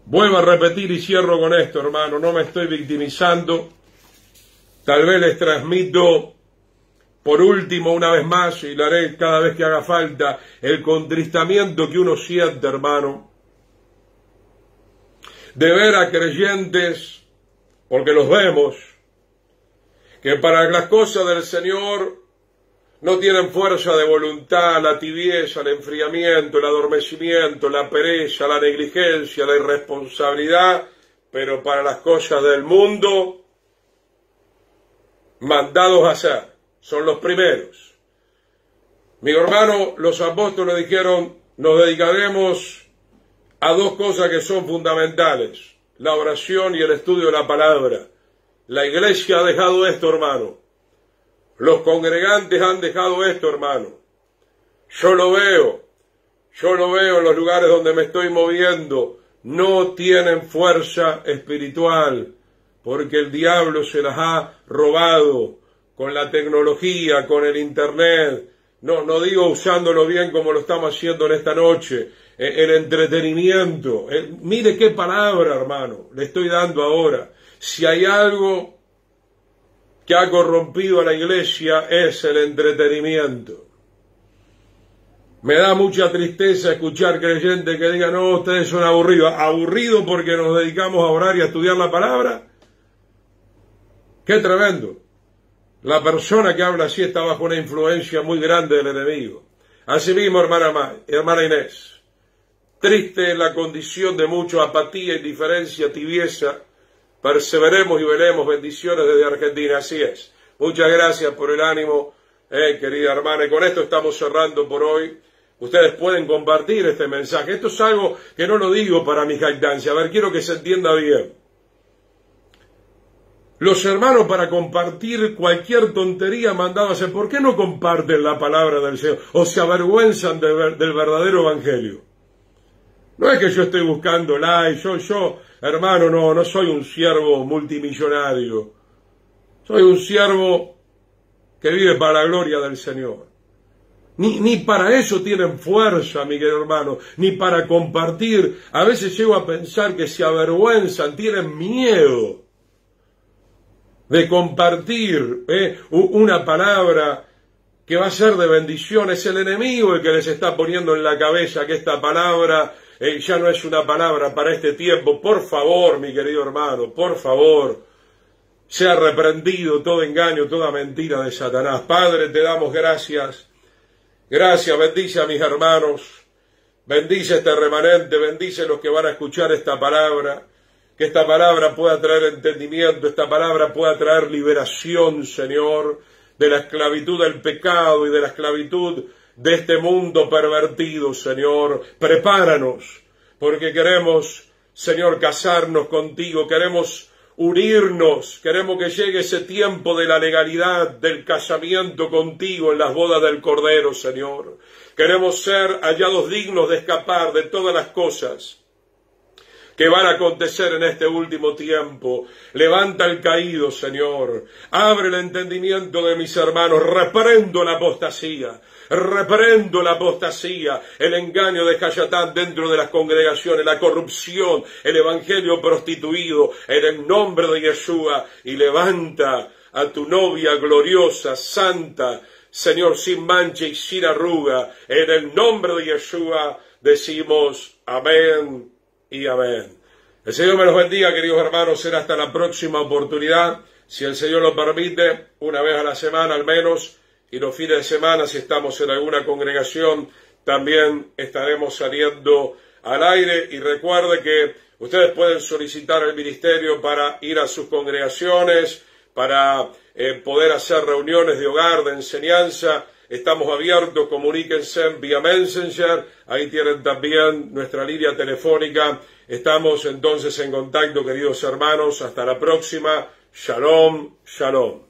Vuelvo a repetir y cierro con esto, hermano, no me estoy victimizando. Tal vez les transmito, por último, una vez más, y lo haré cada vez que haga falta, el contristamiento que uno siente, hermano, de ver a creyentes, porque los vemos, que para las cosas del Señor no tienen fuerza de voluntad, la tibieza, el enfriamiento, el adormecimiento, la pereza, la negligencia, la irresponsabilidad, pero para las cosas del mundo, mandados a hacer, son los primeros. Mi hermano, los apóstoles dijeron, nos dedicaremos a dos cosas que son fundamentales, la oración y el estudio de la palabra. La iglesia ha dejado esto, hermano. Los congregantes han dejado esto, hermano. Yo lo veo en los lugares donde me estoy moviendo. No tienen fuerza espiritual, porque el diablo se las ha robado con la tecnología, con el internet. No digo usándolo bien como lo estamos haciendo en esta noche, el entretenimiento. Mire qué palabra, hermano, le estoy dando ahora. Si hay algo que ha corrompido a la iglesia es el entretenimiento. Me da mucha tristeza escuchar creyentes que digan, no, ustedes son aburridos. ¿Aburridos porque nos dedicamos a orar y a estudiar la palabra? ¡Qué tremendo! La persona que habla así está bajo una influencia muy grande del enemigo. Asimismo, hermana Inés, triste es la condición de mucha apatía, indiferencia, tibieza. Perseveremos y veremos. Bendiciones desde Argentina, así es. Muchas gracias por el ánimo, querida hermana. Y con esto estamos cerrando por hoy. Ustedes pueden compartir este mensaje. Esto es algo que no lo digo para mi jactancia. A ver, quiero que se entienda bien. Los hermanos, para compartir cualquier tontería mandada a hacer, ¿por qué no comparten la palabra del Señor? O se avergüenzan del verdadero evangelio. No es que yo estoy buscando like, yo, hermano, no soy un siervo multimillonario. Soy un siervo que vive para la gloria del Señor. Ni para eso tienen fuerza, mi querido hermano, ni para compartir. A veces llego a pensar que se avergüenzan, tienen miedo de compartir una palabra que va a ser de bendición. Es el enemigo el que les está poniendo en la cabeza que esta palabra ya no es una palabra para este tiempo. Por favor, mi querido hermano, por favor, sea reprendido todo engaño, toda mentira de Satanás. Padre, te damos gracias. Gracias, bendice a mis hermanos, bendice este remanente, bendice a los que van a escuchar esta palabra. Que esta palabra pueda traer entendimiento, esta palabra pueda traer liberación, Señor, de la esclavitud del pecado y de la esclavitud de este mundo pervertido, Señor. Prepáranos, porque queremos, Señor, casarnos contigo, queremos unirnos, queremos que llegue ese tiempo de la legalidad del casamiento contigo en las bodas del Cordero, Señor. Queremos ser hallados dignos de escapar de todas las cosas que van a acontecer en este último tiempo. Levanta al caído, Señor. Abre el entendimiento de mis hermanos. Reprendo la apostasía, el engaño de Hayatán dentro de las congregaciones, la corrupción, el evangelio prostituido, en el nombre de Yeshua. Y levanta a tu novia gloriosa, santa, Señor, sin mancha y sin arruga. En el nombre de Yeshua decimos amén y amén. El Señor me los bendiga, queridos hermanos. Será hasta la próxima oportunidad, si el Señor lo permite, una vez a la semana al menos, y los fines de semana, si estamos en alguna congregación, también estaremos saliendo al aire. Y recuerde que ustedes pueden solicitar el ministerio para ir a sus congregaciones, para poder hacer reuniones de hogar, de enseñanza. Estamos abiertos, comuníquense vía Messenger, ahí tienen también nuestra línea telefónica. Estamos entonces en contacto, queridos hermanos. Hasta la próxima. Shalom, shalom.